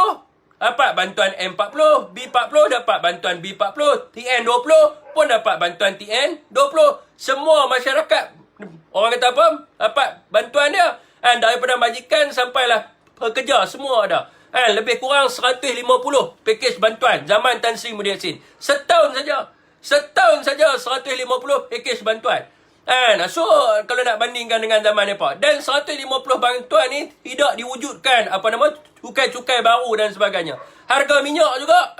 dapat bantuan M40, B40 dapat bantuan B40, TN20 pun dapat bantuan TN20. Semua masyarakat, orang kata apa? Dapat bantuan dia. Daripada majikan sampailah pekerja semua ada. Lebih kurang 150 pakej bantuan zaman Tan Sri Muhyiddin Yassin. Setahun saja 150 pakej bantuan. So, kalau nak bandingkan dengan zaman mereka. Dan 150 bantuan ni tidak diwujudkan cukai-cukai baru dan sebagainya. Harga minyak juga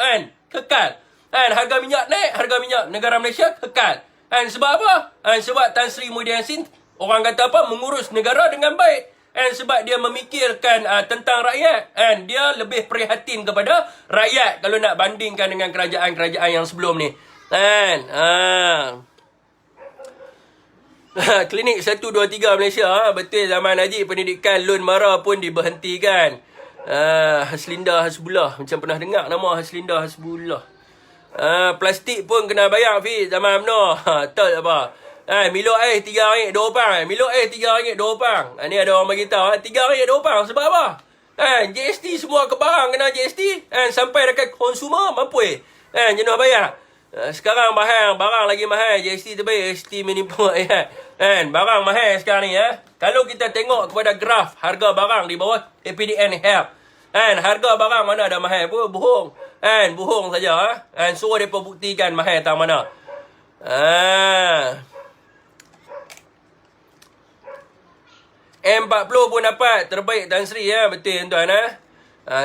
kekal. Harga minyak naik, harga minyak negara Malaysia kekal. Sebab apa? Sebab Tan Sri Muhyiddin Yassin, orang kata mengurus negara dengan baik. Sebab dia memikirkan tentang rakyat. Dia lebih prihatin kepada rakyat kalau nak bandingkan dengan kerajaan-kerajaan yang sebelum ni. Klinik 1, 2, 3 Malaysia, betul zaman Najib pendidikan loan mara pun diberhentikan. Haslinda Hasbullah, macam pernah dengar nama Haslinda Hasbullah. Plastik pun kena bayar Fiz zaman UMNO. Betul apa? Milo air RM3 2 Milo air RM3 2 Ni ada orang bagi tahu RM3 2 sebab apa? GST semua ke barang kena GST. Sampai dekat konsumer mampu jenuh bayar. Sekarang barang lagi mahal. GST terbaik, GST minimum barang mahal sekarang ni Kalau kita tengok kepada graf harga barang di bawah APDN Help, harga barang mana ada mahal pun bohong. Bohong saja suruh depa buktikan mahal tang mana. M40 pun dapat terbaik Tan Sri betul tuan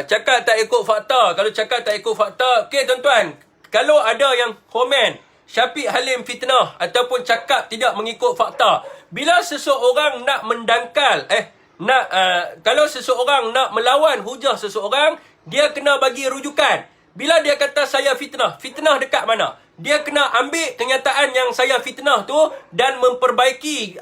cakap tak ikut fakta. Kalau cakap tak ikut fakta, okey tuan-tuan, kalau ada yang komen Syafiq Halim fitnah ataupun cakap tidak mengikut fakta, bila seseorang nak mendangkal kalau seseorang nak melawan hujah seseorang, dia kena bagi rujukan. Bila dia kata saya fitnah dekat mana? Dia kena ambil kenyataan yang saya fitnah tu dan memperbaiki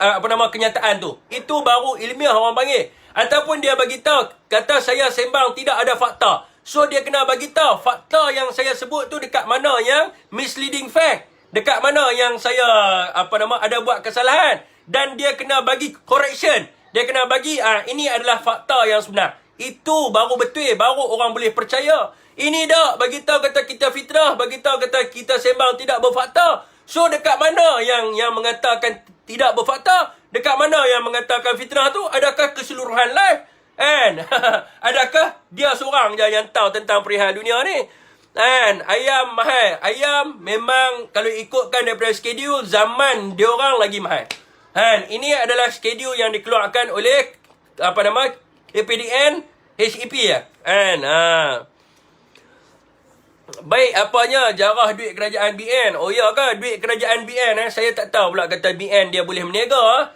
kenyataan tu. Itu baru ilmiah orang panggil. Ataupun dia bagi tahu kata saya sembang tidak ada fakta. So dia kena bagi tahu fakta yang saya sebut tu dekat mana yang misleading fact, dekat mana yang saya ada buat kesalahan, dan dia kena bagi correction. Dia kena bagi ini adalah fakta yang sebenar. Itu baru betul, baru orang boleh percaya. Ini dah bagi tahu kata kita fitnah, bagi tahu kata kita sembang tidak berfakta. So dekat mana yang mengatakan tidak berfakta? Dekat mana yang mengatakan fitnah tu? Adakah keseluruhan live? Adakah dia seorang je yang tahu tentang perihal dunia ni? Ayam mahal. Ayam memang kalau ikutkan daripada skedul zaman diorang lagi mahal. Ini adalah skedul yang dikeluarkan oleh KPDN, HEP ya. Kan? Baik, apanya jarah duit kerajaan BN? Oh ya ke duit kerajaan BN? Saya tak tahu pula kata BN dia boleh berniaga.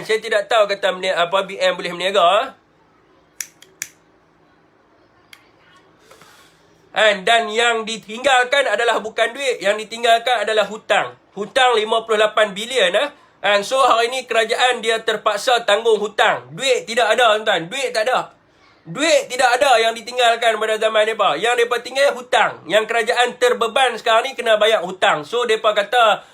Saya tidak tahu kata BN boleh berniaga. Dan yang ditinggalkan adalah bukan duit. Yang ditinggalkan adalah hutang. Hutang 58 bilion. So hari ini kerajaan dia terpaksa tanggung hutang. Duit tidak ada tuan. Duit tak ada. Duit tidak ada yang ditinggalkan pada zaman mereka. Yang mereka tinggal hutang. Yang kerajaan terbeban sekarang ni kena bayar hutang. So mereka kata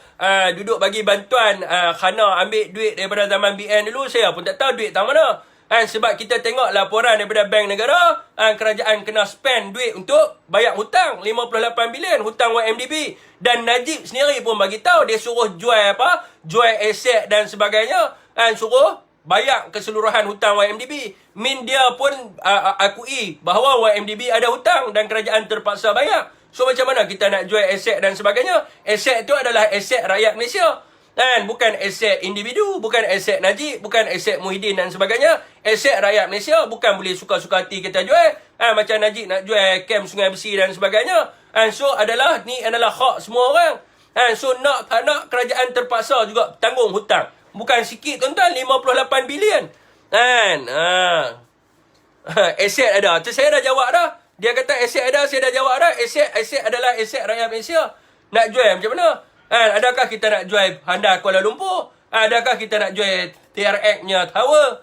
duduk bagi bantuan Khana ambil duit daripada zaman BN dulu. Saya pun tak tahu duit tak mana. Sebab kita tengok laporan daripada Bank Negara, kerajaan kena spend duit untuk bayar hutang 58 bilion hutang YMDB. Dan Najib sendiri pun bagi tahu dia suruh jual jual aset dan sebagainya, suruh bayar keseluruhan hutang YMDB. Dia pun akui bahawa YMDB ada hutang dan kerajaan terpaksa bayar. So macam mana kita nak jual aset dan sebagainya? Aset itu adalah aset rakyat Malaysia. Bukan aset individu, bukan aset Najib, bukan aset Muhyiddin dan sebagainya. Aset rakyat Malaysia, bukan boleh suka-suka hati kita jual. Macam Najib nak jual kem Sungai Besi dan sebagainya. So ni adalah hak semua orang. So nak kerajaan terpaksa juga tanggung hutang. Bukan sikit tuan-tuan, 58 bilion. Aset ada. Tu saya dah jawab dah. Dia kata aset ada, saya dah jawab dah. Aset adalah aset rakyat Malaysia. Nak jual macam mana? Adakah kita nak jual Handar Kuala Lumpur? Adakah kita nak jual TRX-nya tower?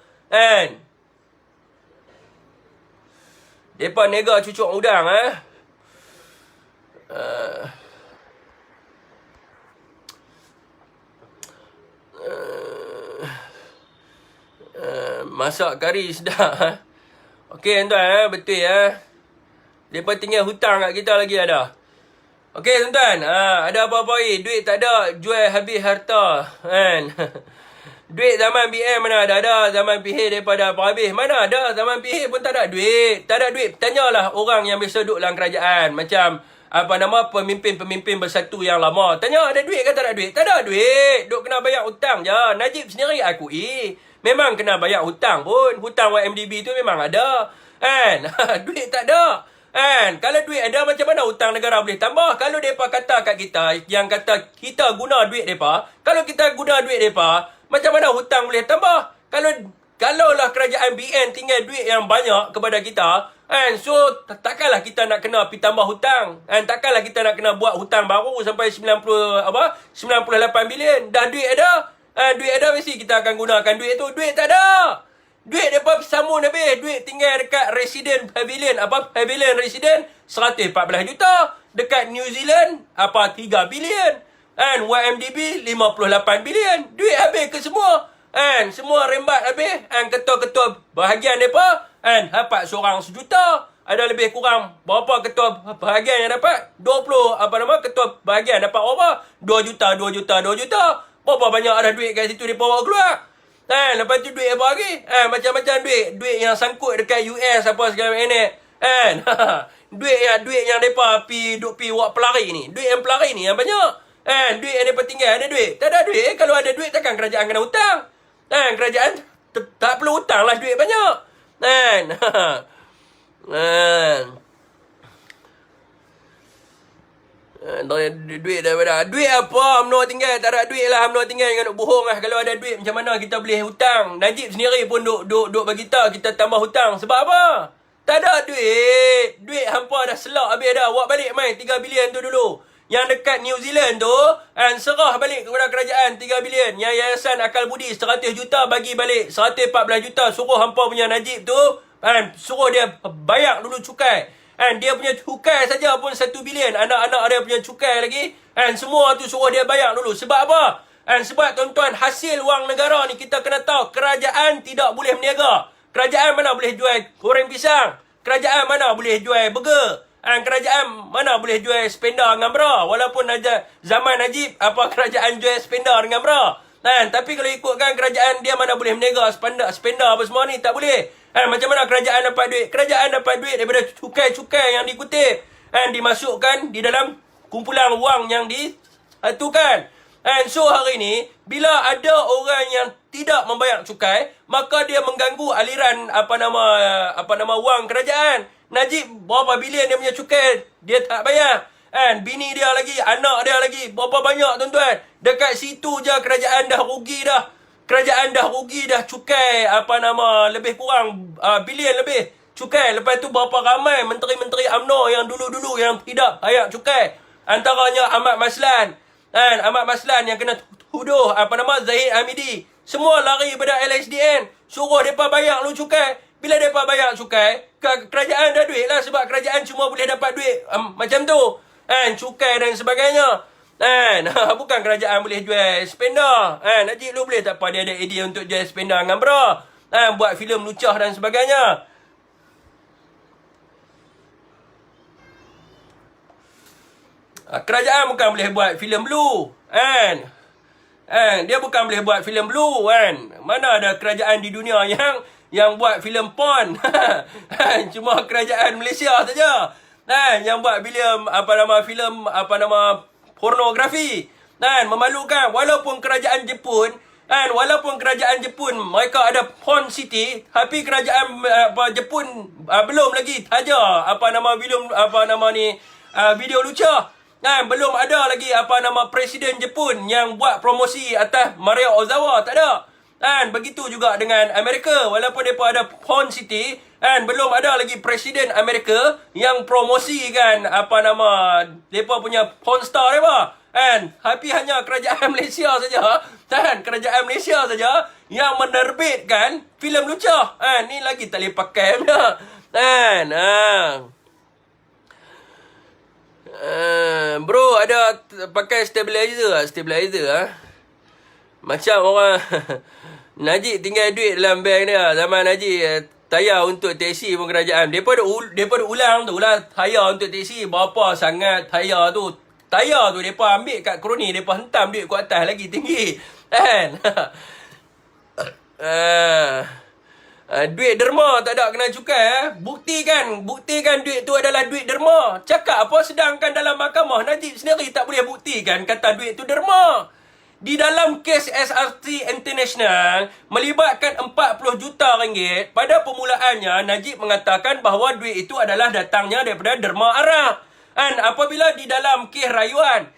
Mereka nega cucuk udang. Masak kari sedap. Okey tuan-tuan, betul ya. Mereka tinggal hutang kat kita lagi ada. Okey tuan-tuan, ada apa-apa lagi? Duit tak ada, jual habis harta. Duit zaman BM mana ada, zaman PH daripada apa habis. Mana ada, zaman PH pun tak ada duit. Tak ada duit, tanyalah orang yang biasa duduk dalam kerajaan. Macam pemimpin-pemimpin bersatu yang lama. Tanya ada duit ke tak ada duit? Tak ada duit, duk kena bayar hutang je. Najib sendiri akui memang kena bayar hutang pun. Hutang YMDB tu memang ada. Duit tak ada. Kalau duit ada, macam mana hutang negara boleh tambah? Kalau mereka kata kat kita, yang kata kita guna duit mereka, kalau kita guna duit mereka, macam mana hutang boleh tambah? Kalaulah kerajaan BN tinggal duit yang banyak kepada kita, so takkanlah kita nak kena pergi tambah hutang. Takkanlah kita nak kena buat hutang baru sampai 98 bilion. Dah duit ada. Duit ada, mesti kita akan gunakan duit tu. Duit tak ada. Duit mereka sambung habis. Duit tinggal dekat Resident Pavilion. Pavilion Resident 114 juta. Dekat New Zealand 3 bilion. YMDB 58 bilion. Duit habis ke semua. Semua rembat habis. Ketua-ketua bahagian mereka dapat seorang sejuta. Ada lebih kurang berapa ketua bahagian yang dapat? 20 ketua bahagian dapat berapa? 2 juta. Berapa banyak ada duit kat situ mereka bawa keluar. Lepas tu duit apa lagi? Macam-macam duit. Duit yang sangkut dekat US segala macam. Duit yang mereka pi buat pelari ni. Duit yang pelari ni yang banyak. Duit yang mereka tinggal ada duit. Tak ada duit. Kalau ada duit takkan kerajaan kena hutang. Kerajaan tak perlu hutang lah, duit banyak. Duit daripada duit apa UMNO tinggal, tak ada duit lah UMNO tinggal dengan nak bohong lah. Kalau ada duit macam mana kita boleh hutang? Najib sendiri pun duk bagi tahu kita tambah hutang. Sebab apa? Tak ada duit. Duit hampa dah selak habis dah. Buat balik mai 3 bilion tu dulu. Yang dekat New Zealand tu serah balik kepada kerajaan 3 bilion. Yang Yayasan Akal Budi 100 juta bagi balik 114 juta. Suruh hampa punya Najib tu suruh dia bayar dulu cukai. Dia punya cukai saja pun 1 bilion. Anak-anak dia punya cukai lagi. Semua tu suruh dia bayar dulu. Sebab apa? Sebab tuan-tuan, hasil wang negara ni kita kena tahu. Kerajaan tidak boleh berniaga. Kerajaan mana boleh jual goreng pisang? Kerajaan mana boleh jual burger? Kerajaan mana boleh jual spender dengan bra? Walaupun zaman Najib, kerajaan jual spender dengan bra? Tapi kalau ikutkan kerajaan, dia mana boleh berniaga spender apa semua ni? Tak boleh. Macam mana kerajaan dapat duit? Kerajaan dapat duit daripada cukai-cukai yang dikutip. Dimasukkan di dalam kumpulan wang yang disatukan. And so hari ni, bila ada orang yang tidak membayar cukai, maka dia mengganggu aliran apa nama wang kerajaan. Najib berapa bilion dia punya cukai, dia tak bayar. And bini dia lagi, anak dia lagi, berapa banyak tuan-tuan. Dekat situ je kerajaan dah rugi dah. Kerajaan dah rugi dah cukai lebih kurang bilion lebih cukai. Lepas tu berapa ramai menteri-menteri UMNO yang dulu-dulu yang tidak bayar cukai. Antaranya Ahmad Maslan. Dan Ahmad Maslan yang kena tuduh Zahid Hamidi. Semua lari pada LSDN. Suruh mereka bayar lu cukai. Bila mereka bayar cukai, kerajaan dah duit lah. Sebab kerajaan cuma boleh dapat duit macam tu. Dan cukai dan sebagainya. Dan bukan kerajaan boleh jual spender. Najib lu boleh tak apa dia ada idea untuk jual spender dengan bra. Buat filem lucah dan sebagainya. Kerajaan bukan boleh buat filem blue, kan? Dia bukan boleh buat filem blue, kan? Mana ada kerajaan di dunia yang buat filem porn? Cuma kerajaan Malaysia saja. Yang buat filem pornografi. Memalukan. Walaupun kerajaan Jepun mereka ada porn city, tapi kerajaan Jepun belum lagi taja video lucah. Belum ada lagi Presiden Jepun yang buat promosi atas Maria Ozawa. Tak ada. Begitu juga dengan Amerika. Walaupun mereka ada porn city, belum ada lagi Presiden Amerika yang promosikan mereka punya porn star mereka. Tapi hanya kerajaan Malaysia saja. Kerajaan Malaysia saja yang menerbitkan filem lucah. Ni lagi tak boleh pakai. Bro, ada pakai stabilizer. Macam orang Najib tinggal duit dalam bank dia. Zaman Najib tayar untuk teksi pun kerajaan. Mereka ada ulang tu lah. Tayar untuk teksi. Berapa sangat tayar tu. Tayar tu mereka ambil kat kroni. Mereka hentam duit kat atas lagi tinggi. Duit derma tak ada kena cukai. Buktikan duit tu adalah duit derma. Cakap apa, sedangkan dalam mahkamah Najib sendiri tak boleh buktikan kata duit tu derma. Di dalam kes SRC International melibatkan 40 juta ringgit, pada permulaannya Najib mengatakan bahawa duit itu adalah datangnya daripada derma Arab. Dan apabila di dalam kes rayuan,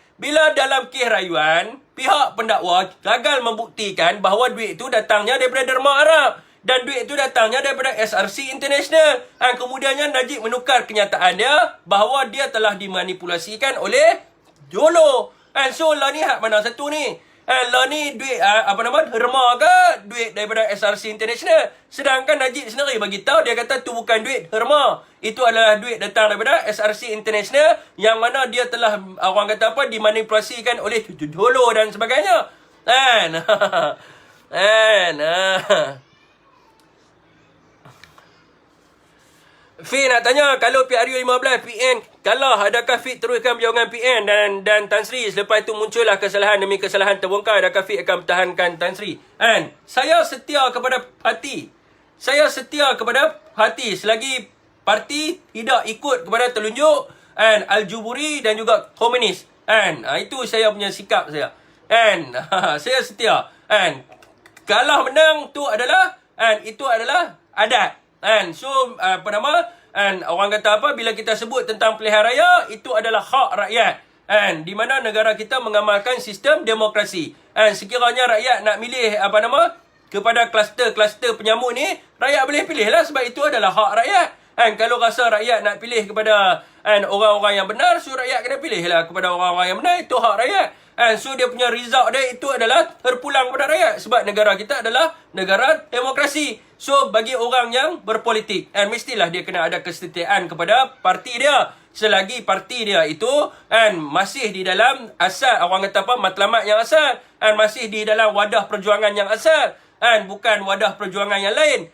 pihak pendakwa gagal membuktikan bahawa duit itu datangnya daripada derma Arab. Dan duit itu datangnya daripada SRC International. Kemudiannya Najib menukar kenyataan dia bahawa dia telah dimanipulasikan oleh Jolo. So lah ni hak mana satu ni? Lah ni duit derma ke duit daripada SRC International? Sedangkan Najib sendiri bagi tahu, dia kata tu bukan duit derma. Itu adalah duit datang daripada SRC International yang mana dia telah dimanipulasikan oleh Jolo dan sebagainya. Fi nak tanya, kalau PRU15 PN kalah, adakah Fi teruskan berjauhan PN dan Tan Sri? Selepas itu muncullah kesalahan demi kesalahan terbongkar, adakah Fi akan pertahankan Tan Sri? Saya setia kepada parti selagi parti tidak ikut kepada telunjuk Al-Juburi dan juga komunis. Itu saya punya sikap saya. Saya setia. Kalah menang tu adalah itu adalah adat. So orang kata apa, bila kita sebut tentang pilihan raya, itu adalah hak rakyat. Di mana negara kita mengamalkan sistem demokrasi. Sekiranya rakyat nak milih kepada kluster-kluster penyambut ni, rakyat boleh pilih lah, sebab itu adalah hak rakyat. Kalau rasa rakyat nak pilih kepada orang-orang yang benar, so rakyat kena pilih lah kepada orang-orang yang benar. Itu hak rakyat. So dia punya result dia itu adalah terpulang kepada rakyat. Sebab negara kita adalah negara demokrasi. So bagi orang yang berpolitik, mestilah dia kena ada kesetiaan kepada parti dia. Selagi parti dia itu masih di dalam asal, orang kata apa, matlamat yang asal, masih di dalam wadah perjuangan yang asal, bukan wadah perjuangan yang lain.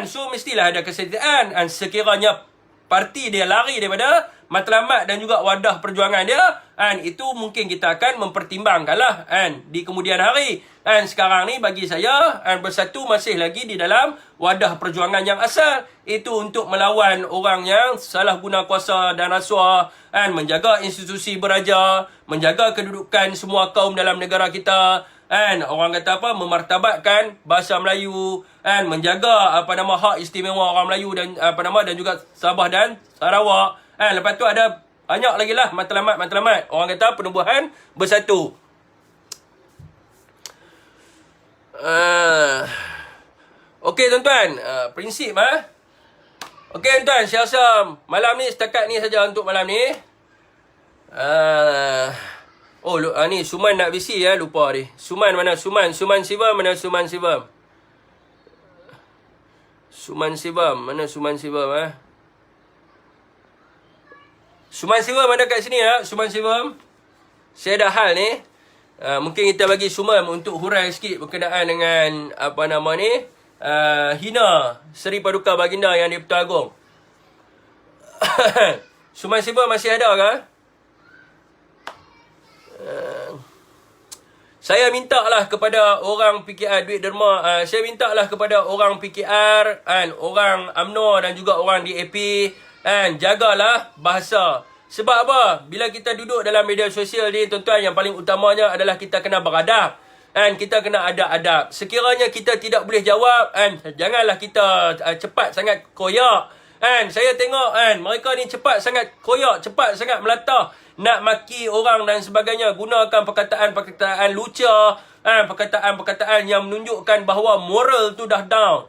So mestilah ada kesetiaan. Sekiranya parti dia lari daripada matlamat dan juga wadah perjuangan dia, kan, itu mungkin kita akan mempertimbangkanlah, kan, di kemudian hari. Kan, sekarang ni bagi saya, kan, Bersatu masih lagi di dalam wadah perjuangan yang asal, itu untuk melawan orang yang salah guna kuasa dan rasuah, kan, menjaga institusi beraja, menjaga kedudukan semua kaum dalam negara kita, kan, orang kata apa, memartabatkan bahasa Melayu, kan, menjaga hak istimewa orang Melayu dan dan juga Sabah dan Sarawak, kan. Lepas tu ada banyak lagi lah matlamat orang kata penubuhan bersatu. Okey tuan-tuan, prinsip Okey tuan-tuan, saya rasa malam ni setakat ni saja untuk malam ni. Ni Suman nak bisi lupa ni. Suman mana Suman? Suman Sivam mana Suman Sivam? Suman Sivam mana Suman Sivam Suman Sivam ada kat sini Suman Sivam. Saya ada hal ni. Mungkin kita bagi Suman untuk hurai sikit berkenaan dengan hina Seri Paduka Baginda yang di Pertuan Agong. Suman Sivam masih ada ke? Saya mintalah kepada orang PKR duit derma, saya mintalah kepada orang PKR, orang UMNO dan juga orang DAP, jagalah bahasa. Sebab apa? Bila kita duduk dalam media sosial ni, tuan-tuan, yang paling utamanya adalah kita kena beradab. Kita kena ada adab. Sekiranya kita tidak boleh jawab, janganlah kita cepat sangat koyak. Saya tengok mereka ni cepat sangat koyak, cepat sangat melatah, nak maki orang dan sebagainya, gunakan perkataan-perkataan lucah, perkataan-perkataan yang menunjukkan bahawa moral tu dah down.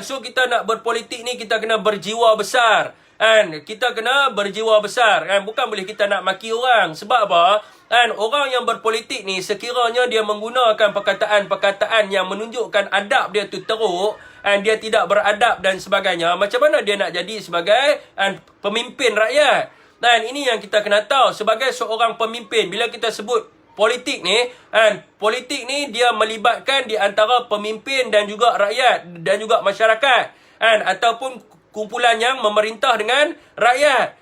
So kita nak berpolitik ni, kita kena berjiwa besar. Kita kena berjiwa besar, bukan boleh kita nak maki orang. Sebab apa? Orang yang berpolitik ni, sekiranya dia menggunakan perkataan-perkataan yang menunjukkan adab dia tu teruk, dia tidak beradab dan sebagainya, macam mana dia nak jadi sebagai pemimpin rakyat? Ini yang kita kena tahu. Sebagai seorang pemimpin, bila kita sebut politik ni, politik ni dia melibatkan di antara pemimpin dan juga rakyat dan juga masyarakat, ataupun kumpulan yang memerintah dengan rakyat.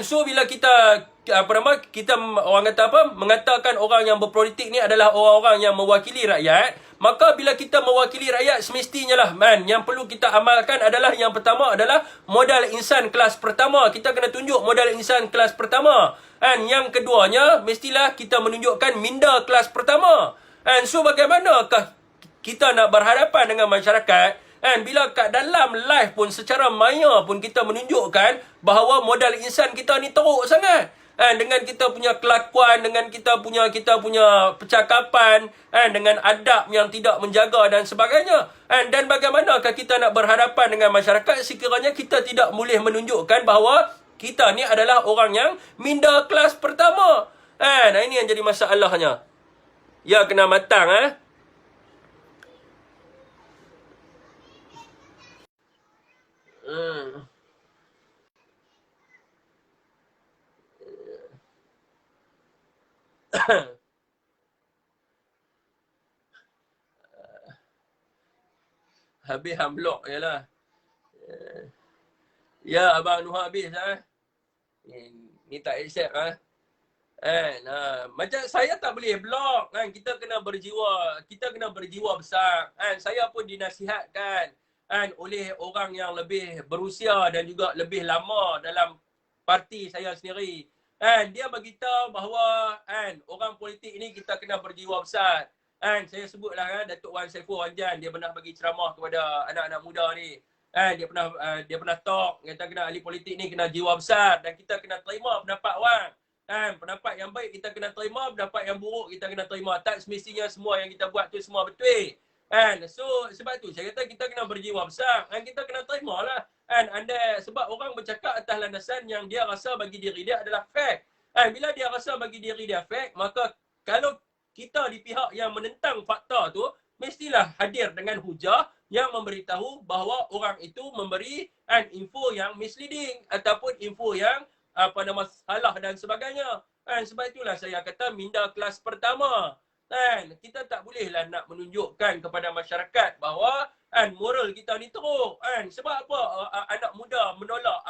So bila kita orang kata mengatakan orang yang berpolitik ni adalah orang-orang yang mewakili rakyat, maka bila kita mewakili rakyat, semestinya lah yang perlu kita amalkan adalah, yang pertama adalah modal insan kelas pertama. Kita kena tunjuk modal insan kelas pertama. Yang keduanya, mestilah kita menunjukkan minda kelas pertama. So bagaimanakah kita nak berhadapan dengan masyarakat bila kat dalam live pun, secara maya pun kita menunjukkan bahawa modal insan kita ni teruk sangat. Dengan kita punya kelakuan, dengan kita punya percakapan, dengan adab yang tidak menjaga dan sebagainya. Dan bagaimanakah kita nak berhadapan dengan masyarakat sekiranya kita tidak boleh menunjukkan bahawa kita ni adalah orang yang minda kelas pertama. Ini yang jadi masalahnya. Ya, kena matang Habis unblock je lah. Ya, Abang Nuha habis Ni tak accept macam saya tak boleh block kita kena berjiwa besar. Saya pun dinasihatkan oleh orang yang lebih berusia dan juga lebih lama dalam parti saya sendiri. Dia beritahu bahawa orang politik ni kita kena berjiwa besar. Saya sebutlah Datuk Wan Saiful Wanjan, dia pernah bagi ceramah kepada anak-anak muda ni. Dia pernah talk, kata kena ahli politik ni kena jiwa besar dan kita kena terima pendapat orang. Pendapat yang baik kita kena terima, pendapat yang buruk kita kena terima. Tak semestinya semua yang kita buat tu semua betul. So sebab tu saya kata kita kena berjiwa besar. Kita kena terima lah. Sebab orang bercakap atas landasan yang dia rasa bagi diri dia adalah fact. Bila dia rasa bagi diri dia fact, maka kalau kita di pihak yang menentang fakta tu, mestilah hadir dengan hujah yang memberitahu bahawa orang itu memberi info yang misleading ataupun info yang salah dan sebagainya. Sebab itulah saya kata minda kelas pertama. Kita tak bolehlah nak menunjukkan kepada masyarakat bahawa Kan moral kita ni teruk kan. Sebab apa anak muda menolak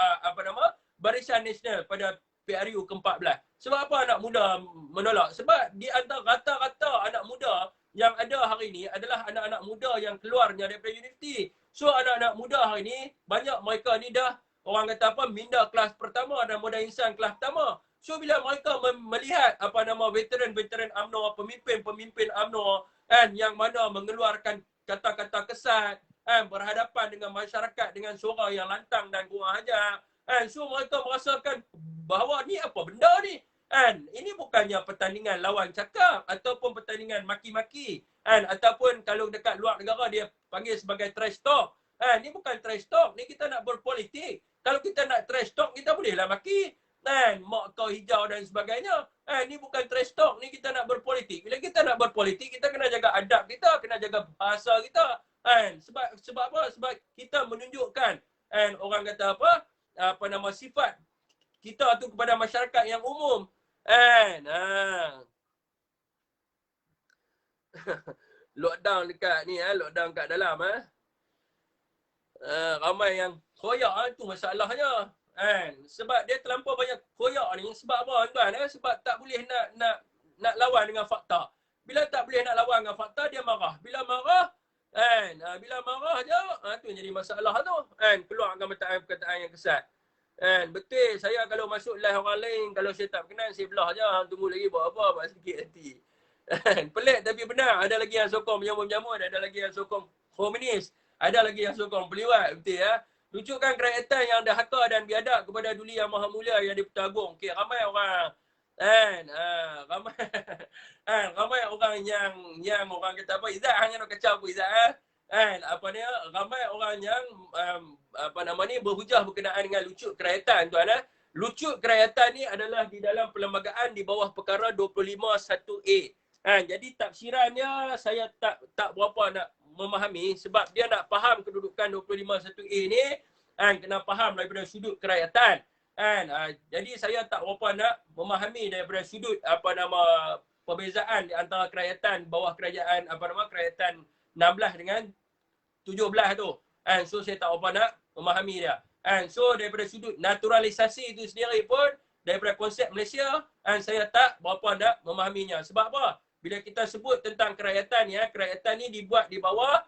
Barisan Nasional pada PRU ke-14. Sebab apa anak muda menolak? Sebab di antara rata-rata anak muda yang ada hari ni adalah anak-anak muda yang keluarnya daripada universiti. So anak-anak muda hari ni banyak mereka ni dah orang kata minda kelas pertama dan modal insan kelas pertama. So bila mereka melihat veteran-veteran UMNO, pemimpin-pemimpin UMNO kan yang mana mengeluarkan kata-kata kesat kan berhadapan dengan masyarakat dengan suara yang lantang dan kurang ajar kan. So mereka merasakan bahawa ni apa benda ni kan. Ini bukannya pertandingan lawan cakap ataupun pertandingan maki-maki kan, ataupun kalau dekat luar negara dia panggil sebagai trash talk kan. Ni bukan trash talk, ni kita nak berpolitik. Kalau kita nak trash talk kita bolehlah maki kan, mak kau hijau dan sebagainya. Ni bukan trash talk, ni kita nak berpolitik. Bila kita nak berpolitik, kita kena jaga adab kita, kena jaga bahasa kita. Kan? Sebab apa? Sebab kita menunjukkan orang kata sifat kita tu kepada masyarakat yang umum. Kan? Lockdown dekat ni, lockdown kat dalam. Ramai yang koyak tu masalahnya. Sebab dia terlampau banyak koyak ni. Sebab apa tuan? Sebab tak boleh nak lawan dengan fakta. Bila tak boleh nak lawan dengan fakta, dia marah. Bila marah je, tu jadi masalah tu. Keluarkan perkataan yang kesat. Betul, saya kalau masuk live orang lain, kalau saya tak berkenan, saya belah je. Tunggu lagi buat apa, buat sikit nanti. Pelik tapi benar. Ada lagi yang sokong menyamun-menyamun, ada lagi yang sokong komunis, ada lagi yang sokong peliwat. Betul ya. Tunjukkan kerajaan yang ada haka dan biadab kepada Duli Yang Maha Mulia yang di-Pertuan Agong. Okey, ramai orang ramai orang yang orang kata Izzat hanya nak kacau Izzat ramai orang yang berhujah berkenaan dengan lucut kerajaan tuan. Lucut kerajaan ni adalah di dalam perlembagaan di bawah perkara 251A. Jadi tafsirannya saya tak berapa nak memahami sebab dia nak faham kedudukan 251A ni kena faham daripada sudut kerajaan. Jadi saya tak berapa nak memahami daripada sudut perbezaan di antara kerajaan bawah kerajaan kerajaan 16 dengan 17 tu. So saya tak berapa nak memahami dia. So daripada sudut naturalisasi itu sendiri pun daripada konsep Malaysia saya tak berapa nak memahaminya. Sebab apa? Bila kita sebut tentang kerajaan kerajaan ni dibuat di bawah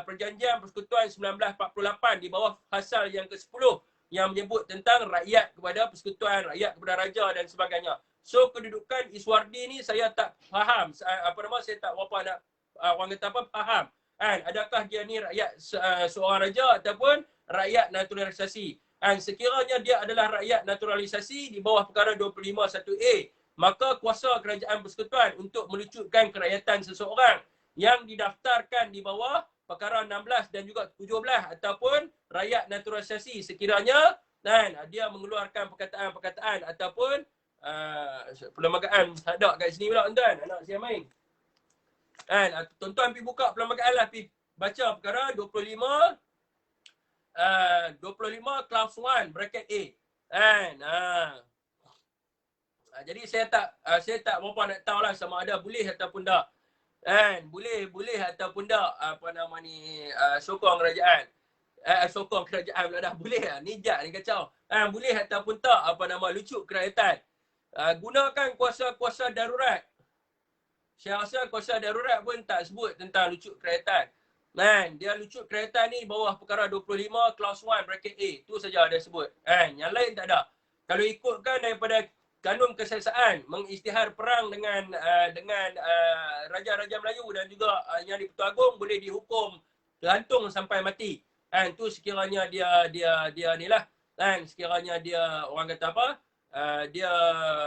Perjanjian Persekutuan 1948 di bawah pasal yang ke-10 yang menyebut tentang rakyat kepada persekutuan, rakyat kepada raja dan sebagainya. So kedudukan Iswardi ni saya tak faham. Saya tak berapa nak orang kata faham. Adakah dia ni rakyat seorang raja ataupun rakyat naturalisasi? Sekiranya dia adalah rakyat naturalisasi di bawah perkara 251A, maka kuasa kerajaan persekutuan untuk melucutkan kerajaan seseorang yang didaftarkan di bawah perkara 16 dan juga 17 ataupun rakyat naturalisasi sekiranya dia mengeluarkan perkataan-perkataan ataupun perlembagaan hadap kat sini pula tuan. Anak saya main. Tuan-tuan pergi buka perlembagaan lah, pergi baca perkara 25 clause 1 bracket A. Jadi saya tak berapa nak tahu lah sama ada boleh ataupun tak. Boleh ataupun tak sokong kerajaan. Sokong kerajaan pula dah. Boleh lah. Ni jat ni kacau. Boleh ataupun tak lucut kerajaan. Gunakan kuasa-kuasa darurat. Saya rasa kuasa darurat pun tak sebut tentang lucut kerajaan. Dia lucut kerajaan ni bawah perkara 25 clause 1 bracket A. Tu saja dia sebut. Yang lain tak ada. Kalau ikutkan daripada kanun keseksaan mengisytihar perang dengan raja-raja Melayu dan juga yang di Pertuan Agong boleh dihukum gantung sampai mati. Tu sekiranya dia nilah sekiranya dia orang kata dia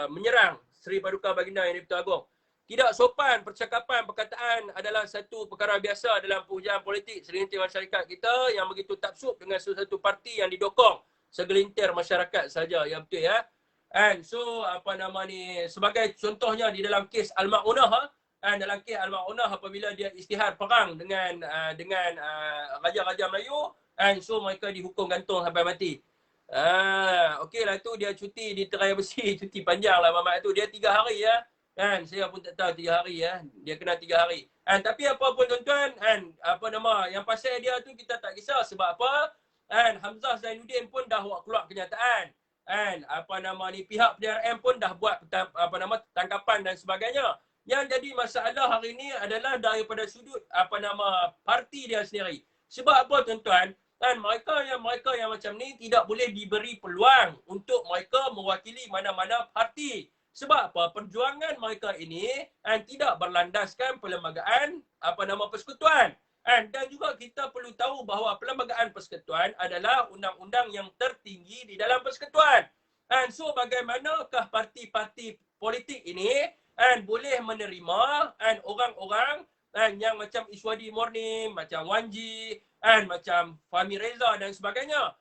menyerang Seri Paduka Baginda yang di Pertuan Agong. Tidak sopan percakapan perkataan adalah satu perkara biasa dalam penghujaan politik segelintir masyarakat kita yang begitu taksub dengan sesuatu parti yang didokong segelintir masyarakat saja. Ya betul ya. So sebagai contohnya di dalam kes Al-Ma'unah dalam kes Al-Ma'unah apabila dia isytihar perang dengan raja-raja Melayu so mereka dihukum gantung sampai mati. Okeylah tu dia cuti di Terai Besi, cuti panjang lah mamat tu. Dia 3 hari ya. Kan, saya pun tak tahu 3 hari ya. Dia kena 3 hari. Kan, tapi apa pun tuan-tuan, kan, apa nama, yang pasal dia tu kita tak kisah sebab apa? Kan, Hamzah Zainuddin pun dah buat keluar kenyataan. Kan, apa nama ni, pihak PRM pun dah buat apa nama tangkapan dan sebagainya. Yang jadi masalah hari ini adalah daripada sudut apa nama parti dia sendiri. Sebab apa tuan-tuan? Kan, mereka yang macam ni tidak boleh diberi peluang untuk mereka mewakili mana-mana parti. Sebab apa? Perjuangan mereka ini tidak berlandaskan perlembagaan apa nama persekutuan. Dan juga kita perlu tahu bahawa perlembagaan persekutuan adalah undang-undang yang tertinggi di dalam persekutuan. So bagaimanakah parti-parti politik ini boleh menerima orang-orang yang macam Iswadi Morning, macam Wan Ji, macam Fahmi Reza dan sebagainya.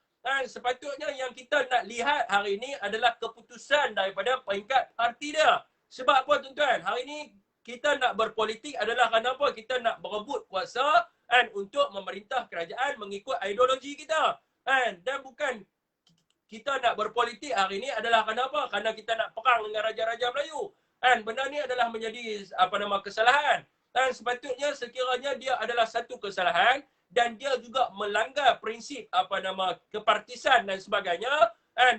Sepatutnya yang kita nak lihat hari ini adalah keputusan daripada peringkat parti dia. Sebab apa tuan-tuan? Hari ini kita nak berpolitik adalah kerana apa? Kita nak berebut kuasa untuk memerintah kerajaan mengikut ideologi kita. Dan bukan kita nak berpolitik hari ini adalah kerana apa? Kerana kita nak perang dengan raja-raja Melayu. Benda ni adalah menjadi apa nama kesalahan. Sepatutnya sekiranya dia adalah satu kesalahan dan dia juga melanggar prinsip apa nama kepartisan dan sebagainya.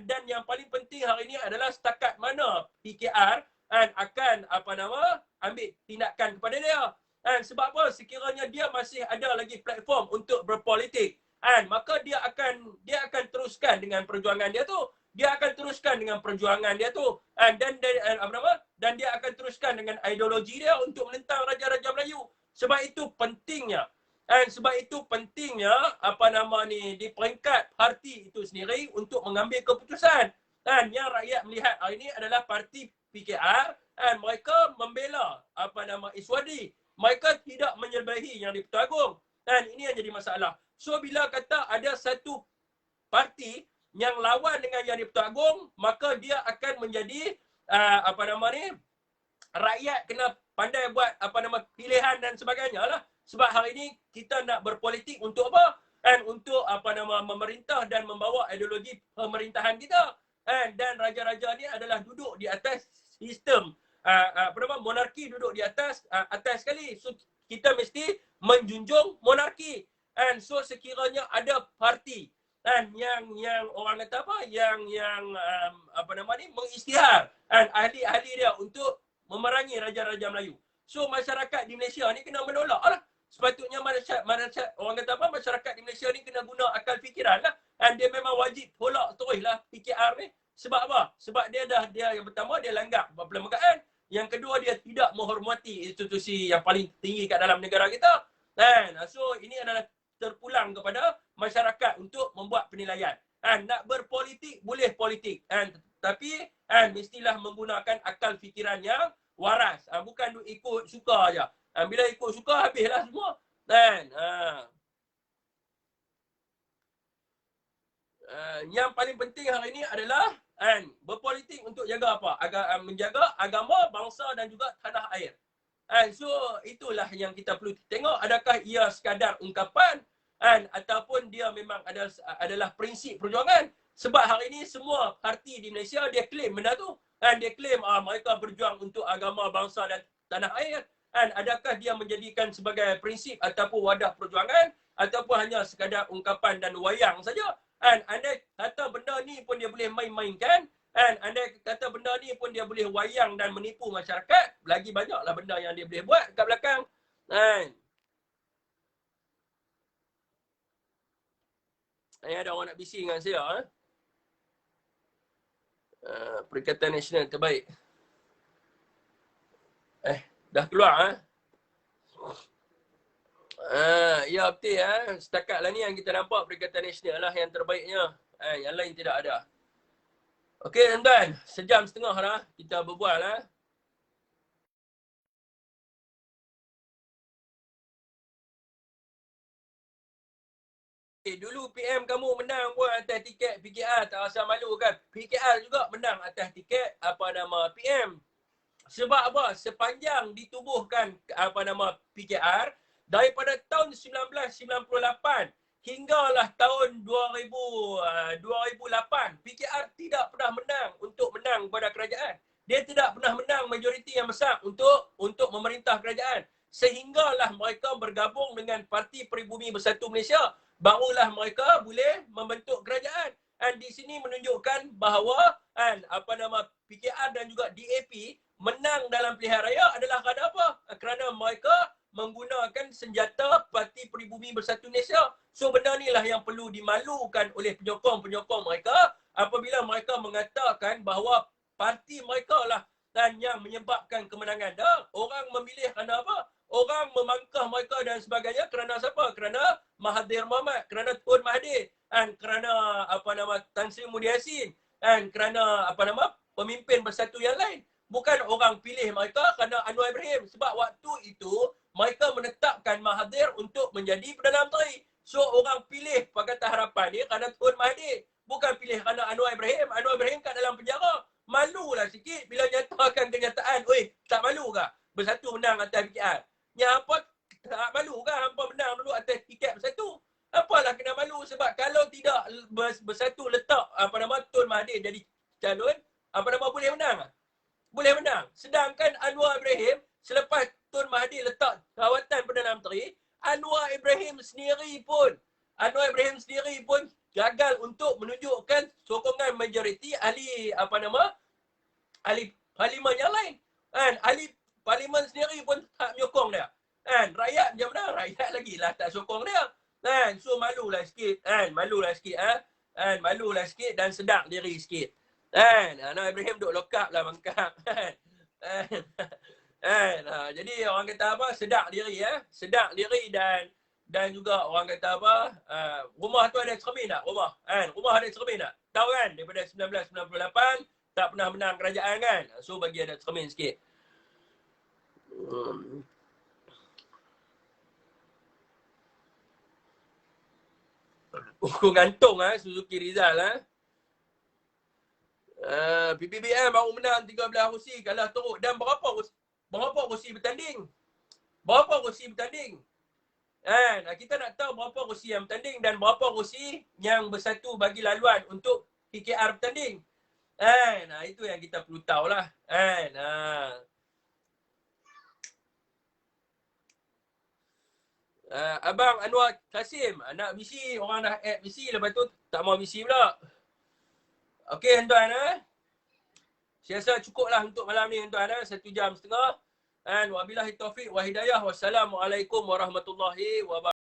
Dan yang paling penting hari ini adalah setakat mana PKR akan apa nama ambil tindakan kepada dia. Sebab apa? Sekiranya dia masih ada lagi platform untuk berpolitik, maka dia akan teruskan dengan perjuangan dia tu. Dia akan teruskan dengan perjuangan dia tu. Dan dia akan teruskan dengan ideologi dia untuk menentang raja-raja Melayu. Sebab itu pentingnya apa nama ni di peringkat parti itu sendiri untuk mengambil keputusan. Yang rakyat melihat hari ini adalah parti PKR mereka membela apa nama Iswadi. Mereka tidak menyerbahi yang di-Pertuan Agong. Ini yang jadi masalah. So bila kata ada satu parti yang lawan dengan yang di-Pertuan Agong, maka dia akan menjadi apa nama ni rakyat kena pandai buat apa nama pilihan dan sebagainya lah. Sebab hari ini kita nak berpolitik untuk apa? Untuk apa nama memerintah dan membawa ideologi pemerintahan kita. Dan raja-raja ni adalah duduk di atas sistem apa nama monarki, duduk di atas sekali. So kita mesti menjunjung monarki. So sekiranya ada parti yang orang kata apa? Yang apa nama ni mengisytihar ahli-ahli dia untuk memerangi raja-raja Melayu. So masyarakat di Malaysia ni kena menolak lah. Sepatutnya orang kata apa, masyarakat di Malaysia ni kena guna akal fikiran lah. Dia memang wajib tolak terus lah PKR ni. Sebab apa? Sebab dia yang pertama dia langgar perlembagaan. Yang kedua dia tidak menghormati institusi yang paling tinggi kat dalam negara kita. So ini adalah terpulang kepada masyarakat untuk membuat penilaian. Nak berpolitik boleh politik. Tapi mestilah menggunakan akal fikiran yang waras. Bukan ikut suka aja. Bila ikut suka habislah semua. Yang paling penting hari ini adalah berpolitik untuk jaga apa? Menjaga agama, bangsa dan juga tanah air. So itulah yang kita perlu tengok, adakah ia sekadar ungkapan ataupun dia memang adalah prinsip perjuangan. Sebab hari ini semua parti di Malaysia dia claim benda tu. Dia claim mereka berjuang untuk agama, bangsa dan tanah air. Adakah dia menjadikan sebagai prinsip ataupun wadah perjuangan ataupun hanya sekadar ungkapan dan wayang saja. Anda kata benda ni pun dia boleh main-mainkan. Anda kata benda ni pun dia boleh wayang dan menipu masyarakat. Lagi banyaklah benda yang dia boleh buat kat belakang. Ada orang nak bising dengan saya. Perikatan Nasional terbaik. Dah keluar ya betul Setakatlah ni yang kita nampak Perikatan Nasional lah yang terbaiknya. Yang lain tidak ada. Okey tuan-tuan, sejam setengah dah kita berbual Dulu PM kamu menang pun atas tiket PKR, tak rasa malu kan? PKR juga menang atas tiket apa nama PM. Sebab apa? Sepanjang ditubuhkan apa nama PKR daripada tahun 1998 hinggalah tahun 2008 PKR tidak pernah menang untuk menang kepada kerajaan. Dia tidak pernah menang majoriti yang besar untuk memerintah kerajaan. Sehinggalah mereka bergabung dengan Parti Peribumi Bersatu Malaysia. Barulah mereka boleh membentuk kerajaan. Dan di sini menunjukkan bahawa PKR dan juga DAP menang dalam pilihan raya adalah kerana apa? Kerana mereka menggunakan senjata Parti Peribumi Bersatu Malaysia. So benda inilah yang perlu dimalukan oleh penyokong-penyokong mereka apabila mereka mengatakan bahawa parti mereka lah dan yang menyebabkan kemenangan. Orang memilih kerana apa? Orang memangkah mereka dan sebagainya kerana siapa? Kerana Mahathir Mohamad, kerana Tun Mahathir, dan kerana Tan Sri Muhyiddin Yassin, dan kerana pemimpin bersatu yang lain. Bukan orang pilih mereka kerana Anwar Ibrahim. Sebab waktu itu mereka menetapkan Mahathir untuk menjadi Perdana Menteri. So orang pilih Pakatan Harapan ni kerana Tun Mahathir. Bukan pilih kerana Anwar Ibrahim. Anwar Ibrahim kat dalam penjara. Malulah sikit bila nyatakan kenyataan. Oi, tak malu ke? Bersatu menang atas PKR. Yang apa tak malu ke? Hampa menang dulu atas tiket bersatu. Apalah kena malu sebab kalau tidak bersatu letak Tun Mahathir jadi calon, boleh menang? Boleh menang. Sedangkan Anwar Ibrahim selepas Tun Mahathir letak jawatan Perdana Menteri, Anwar Ibrahim sendiri pun gagal untuk menunjukkan sokongan majoriti ahli ahli parlimen yang lain. Kan ahli parlimen sendiri pun tak menyokong dia. Kan rakyat macam mana? Rakyat lagi lah tak sokong dia. Kan so malulah sikit. Malulah sikit dan sedar diri sikit. Anwar Ibrahim duk lock up lah bangkang. Jadi orang kata sedar diri dan juga orang kata rumah tu ada cermin tak? Rumah ada cermin tak? Tahu kan daripada 1998 tak pernah menang kerajaan kan? So bagi ada cermin sikit. Aku gantung Suzuki Rizal PPBM baru menang 13 kursi kalah teruk. Dan berapa kursi bertanding? Kita nak tahu berapa kursi yang bertanding dan berapa kursi yang bersatu bagi laluan untuk PKR bertanding. Itu yang kita perlu tahulah. Abang Anwar Kasim, anak misi, orang dah add misi, lepas tu tak mau misi pula. Okey tuan-tuan. Saya rasa cukuplah untuk malam ni tuan-tuan. 1 jam setengah. Wabillahi taufiq wa hidayah. Wassalamualaikum warahmatullahi wabarakatuh.